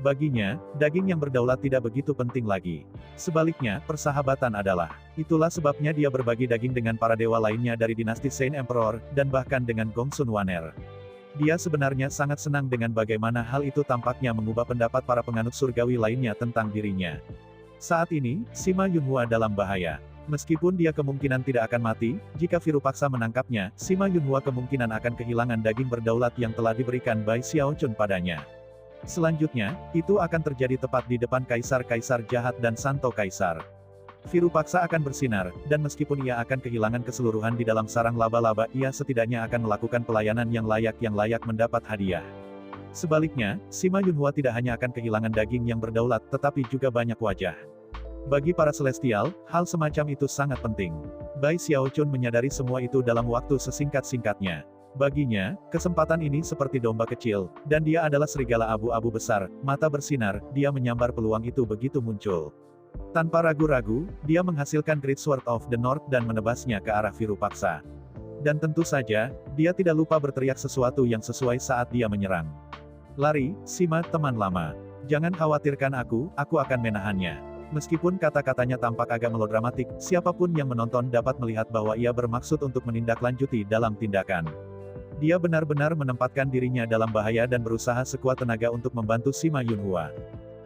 Baginya, daging yang berdaulat tidak begitu penting lagi. Sebaliknya, persahabatan adalah. Itulah sebabnya dia berbagi daging dengan para dewa lainnya dari dinasti Saint Emperor, dan bahkan dengan Gongsun Waner. Dia sebenarnya sangat senang dengan bagaimana hal itu tampaknya mengubah pendapat para penganut surgawi lainnya tentang dirinya. Saat ini, Sima Yunhua dalam bahaya. Meskipun dia kemungkinan tidak akan mati, jika Virupaksa menangkapnya, Sima Yunhua kemungkinan akan kehilangan daging berdaulat yang telah diberikan Bai Xiaochun padanya. Selanjutnya, itu akan terjadi tepat di depan kaisar-kaisar jahat dan Santo Kaisar. Virupaksa akan bersinar, dan meskipun ia akan kehilangan keseluruhan di dalam sarang laba-laba, ia setidaknya akan melakukan pelayanan yang layak mendapat hadiah. Sebaliknya, Sima Yunhua tidak hanya akan kehilangan daging yang berdaulat, tetapi juga banyak wajah. Bagi para Celestial, hal semacam itu sangat penting. Bai Xiaochun menyadari semua itu dalam waktu sesingkat-singkatnya. Baginya, kesempatan ini seperti domba kecil, dan dia adalah serigala abu-abu besar, mata bersinar, dia menyambar peluang itu begitu muncul. Tanpa ragu-ragu, dia menghasilkan Great Sword of the North dan menebasnya ke arah Virupaksa. Dan tentu saja, dia tidak lupa berteriak sesuatu yang sesuai saat dia menyerang. "Lari, Sima, teman lama. Jangan khawatirkan aku akan menahannya." Meskipun kata-katanya tampak agak melodramatik, siapapun yang menonton dapat melihat bahwa ia bermaksud untuk menindaklanjuti dalam tindakan. Dia benar-benar menempatkan dirinya dalam bahaya dan berusaha sekuat tenaga untuk membantu Sima Yunhua.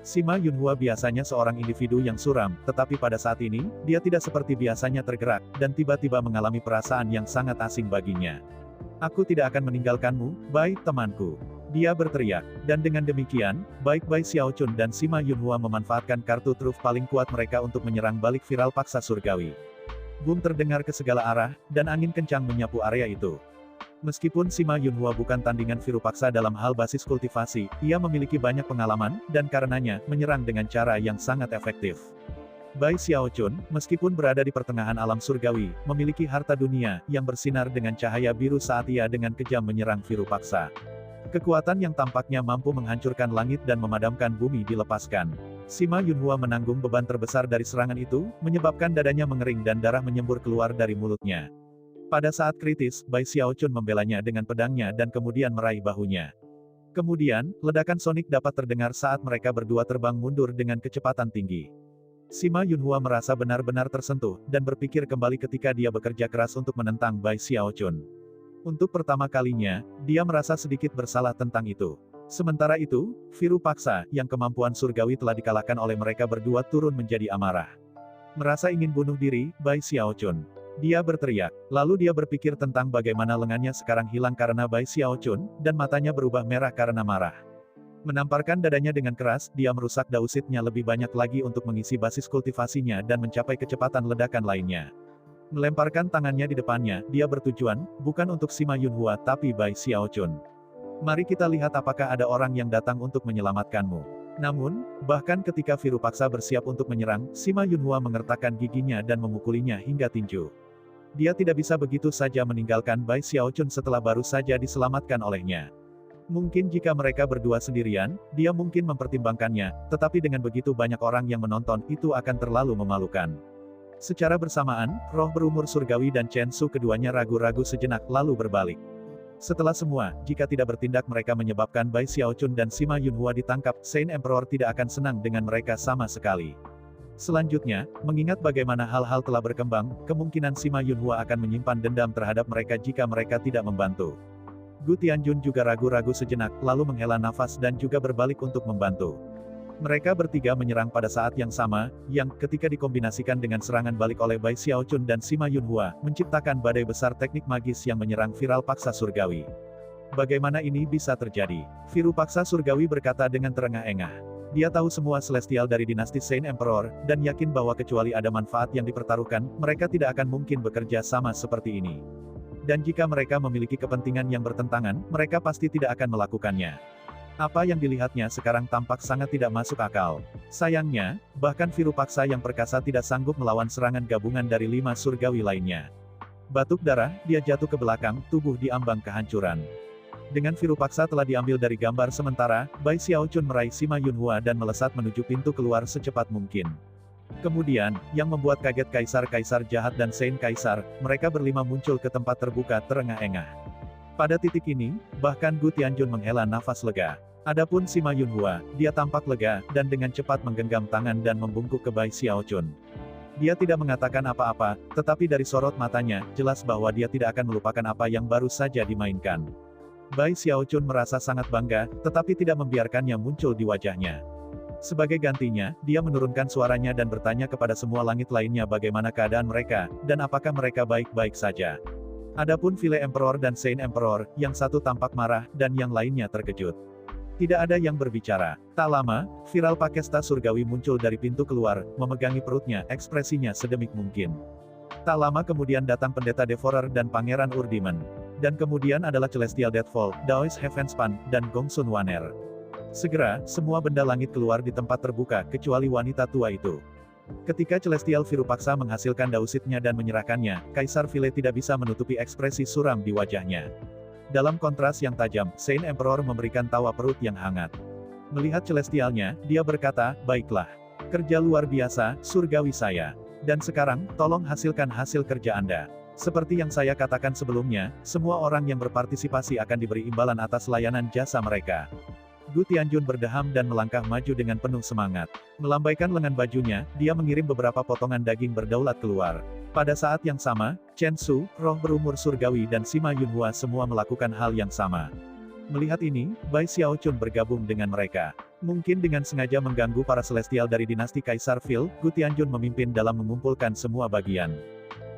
Sima Yunhua biasanya seorang individu yang suram, tetapi pada saat ini, dia tidak seperti biasanya tergerak, dan tiba-tiba mengalami perasaan yang sangat asing baginya. "Aku tidak akan meninggalkanmu, Bai, temanku." Dia berteriak, dan dengan demikian, baik Bai Xiaochun dan Sima Yunhua memanfaatkan kartu truf paling kuat mereka untuk menyerang balik Viralpaksa Surgawi. Boom terdengar ke segala arah, dan angin kencang menyapu area itu. Meskipun Sima Yunhua bukan tandingan Virupaksa dalam hal basis kultivasi, ia memiliki banyak pengalaman, dan karenanya, menyerang dengan cara yang sangat efektif. Bai Xiaochun, meskipun berada di pertengahan alam surgawi, memiliki harta dunia, yang bersinar dengan cahaya biru saat ia dengan kejam menyerang Virupaksa. Kekuatan yang tampaknya mampu menghancurkan langit dan memadamkan bumi dilepaskan. Sima Yunhua menanggung beban terbesar dari serangan itu, menyebabkan dadanya mengering dan darah menyembur keluar dari mulutnya. Pada saat kritis, Bai Xiaochun membelanya dengan pedangnya dan kemudian meraih bahunya. Kemudian, ledakan sonik dapat terdengar saat mereka berdua terbang mundur dengan kecepatan tinggi. Sima Yunhua merasa benar-benar tersentuh, dan berpikir kembali ketika dia bekerja keras untuk menentang Bai Xiaochun. Untuk pertama kalinya, dia merasa sedikit bersalah tentang itu. Sementara itu, Virupaksa, yang kemampuan surgawi telah dikalahkan oleh mereka berdua turun menjadi amarah. Merasa ingin bunuh diri, Bai Xiaochun. Dia berteriak. Lalu dia berpikir tentang bagaimana lengannya sekarang hilang karena Bai Xiaochun, dan matanya berubah merah karena marah. Menamparkan dadanya dengan keras, dia merusak dausitnya lebih banyak lagi untuk mengisi basis kultivasinya dan mencapai kecepatan ledakan lainnya. Melemparkan tangannya di depannya, dia bertujuan, bukan untuk Sima Yunhua tapi Bai Xiaochun. Mari kita lihat apakah ada orang yang datang untuk menyelamatkanmu. Namun, bahkan ketika Virupaksa bersiap untuk menyerang, Sima Yunhua mengertakkan giginya dan memukulinya hingga tinju. Dia tidak bisa begitu saja meninggalkan Bai Xiaochun setelah baru saja diselamatkan olehnya. Mungkin jika mereka berdua sendirian, dia mungkin mempertimbangkannya, tetapi dengan begitu banyak orang yang menonton, itu akan terlalu memalukan. Secara bersamaan, roh berumur surgawi dan Chen Su keduanya ragu-ragu sejenak lalu berbalik. Setelah semua, jika tidak bertindak mereka menyebabkan Bai Xiaochun dan Sima Yunhua ditangkap, Saint Emperor tidak akan senang dengan mereka sama sekali. Selanjutnya, mengingat bagaimana hal-hal telah berkembang, kemungkinan Sima Yunhua akan menyimpan dendam terhadap mereka jika mereka tidak membantu. Gu Tianjun juga ragu-ragu sejenak, lalu menghela nafas dan juga berbalik untuk membantu. Mereka bertiga menyerang pada saat yang sama, yang ketika dikombinasikan dengan serangan balik oleh Bai Xiaochun dan Sima Yunhua, menciptakan badai besar teknik magis yang menyerang Virupaksa Surgawi. Bagaimana ini bisa terjadi? Virupaksa Surgawi berkata dengan terengah-engah. Dia tahu semua Celestial dari dinasti Saint Emperor, dan yakin bahwa kecuali ada manfaat yang dipertaruhkan, mereka tidak akan mungkin bekerja sama seperti ini. Dan jika mereka memiliki kepentingan yang bertentangan, mereka pasti tidak akan melakukannya. Apa yang dilihatnya sekarang tampak sangat tidak masuk akal. Sayangnya, bahkan Virupaksa yang perkasa tidak sanggup melawan serangan gabungan dari 5 surgawi lainnya. Batuk darah, dia jatuh ke belakang, tubuh diambang kehancuran. Dengan Virupaksa telah diambil dari gambar sementara, Bai Xiaochun meraih Sima Yunhua dan melesat menuju pintu keluar secepat mungkin. Kemudian, yang membuat kaget Kaisar-Kaisar jahat dan Saint Kaisar, mereka berlima muncul ke tempat terbuka terengah-engah. Pada titik ini, bahkan Gu Tianjun menghela nafas lega. Adapun Sima Yunhua, dia tampak lega, dan dengan cepat menggenggam tangan dan membungkuk ke Bai Xiaochun. Dia tidak mengatakan apa-apa, tetapi dari sorot matanya, jelas bahwa dia tidak akan melupakan apa yang baru saja dimainkan. Bai Xiaochun merasa sangat bangga, tetapi tidak membiarkannya muncul di wajahnya. Sebagai gantinya, dia menurunkan suaranya dan bertanya kepada semua langit lainnya bagaimana keadaan mereka, dan apakah mereka baik-baik saja. Adapun Vile Emperor dan Saint Emperor, yang satu tampak marah, dan yang lainnya terkejut. Tidak ada yang berbicara. Tak lama, Viral Pakesta Surgawi muncul dari pintu keluar, memegangi perutnya, ekspresinya sedemik mungkin. Tak lama kemudian datang Pendeta Devourer dan Pangeran Urdimen. Dan kemudian adalah Celestial Deathfall, Daoist Heavenspan, dan Gongsun Wanner. Segera, semua benda langit keluar di tempat terbuka, kecuali wanita tua itu. Ketika Celestial Virupaksa menghasilkan dausitnya dan menyerahkannya, Kaisar Vile tidak bisa menutupi ekspresi suram di wajahnya. Dalam kontras yang tajam, Saint Emperor memberikan tawa perut yang hangat. Melihat Celestialnya, dia berkata, "Baiklah. Kerja luar biasa, surgawi saya. Dan sekarang, tolong hasilkan hasil kerja Anda. Seperti yang saya katakan sebelumnya, semua orang yang berpartisipasi akan diberi imbalan atas layanan jasa mereka." Gu Tianjun berdeham dan melangkah maju dengan penuh semangat. Melambaikan lengan bajunya, dia mengirim beberapa potongan daging berdaulat keluar. Pada saat yang sama, Chen Su, roh berumur surgawi dan Sima Yunhua semua melakukan hal yang sama. Melihat ini, Bai Xiaochun bergabung dengan mereka. Mungkin dengan sengaja mengganggu para Celestial dari dinasti Kaisar Vil, Gu Tianjun memimpin dalam mengumpulkan semua bagian.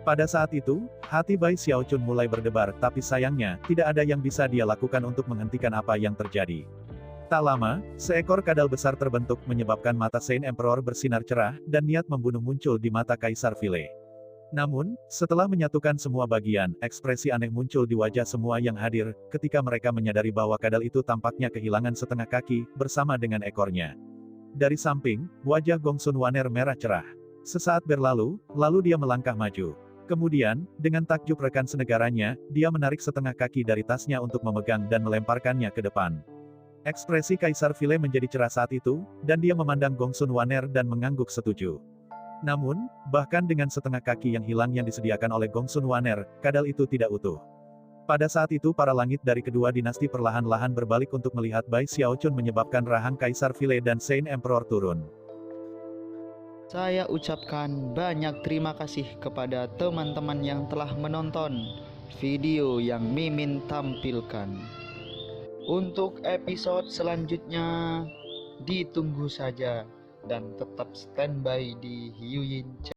Pada saat itu, hati Bai Xiaochun mulai berdebar, tapi sayangnya, tidak ada yang bisa dia lakukan untuk menghentikan apa yang terjadi. Tak lama, seekor kadal besar terbentuk menyebabkan mata Saint Emperor bersinar cerah, dan niat membunuh muncul di mata Kaisar Vile. Namun, setelah menyatukan semua bagian, ekspresi aneh muncul di wajah semua yang hadir, ketika mereka menyadari bahwa kadal itu tampaknya kehilangan setengah kaki, bersama dengan ekornya. Dari samping, wajah Gongsun Wanner merah cerah. Sesaat berlalu, lalu dia melangkah maju. Kemudian, dengan takjub rekan senegaranya, dia menarik setengah kaki dari tasnya untuk memegang dan melemparkannya ke depan. Ekspresi Kaisar Vile menjadi cerah saat itu, dan dia memandang Gongsun Wanner dan mengangguk setuju. Namun, bahkan dengan setengah kaki yang hilang yang disediakan oleh Gongsun Wanner, kadal itu tidak utuh. Pada saat itu para langit dari kedua dinasti perlahan-lahan berbalik untuk melihat Bai Xiaochun menyebabkan rahang Kaisar Vile dan Saint Emperor turun. Saya ucapkan banyak terima kasih kepada teman-teman yang telah menonton video yang Mimin tampilkan. Untuk episode selanjutnya, ditunggu saja dan tetap standby di Hiu Yin Channel.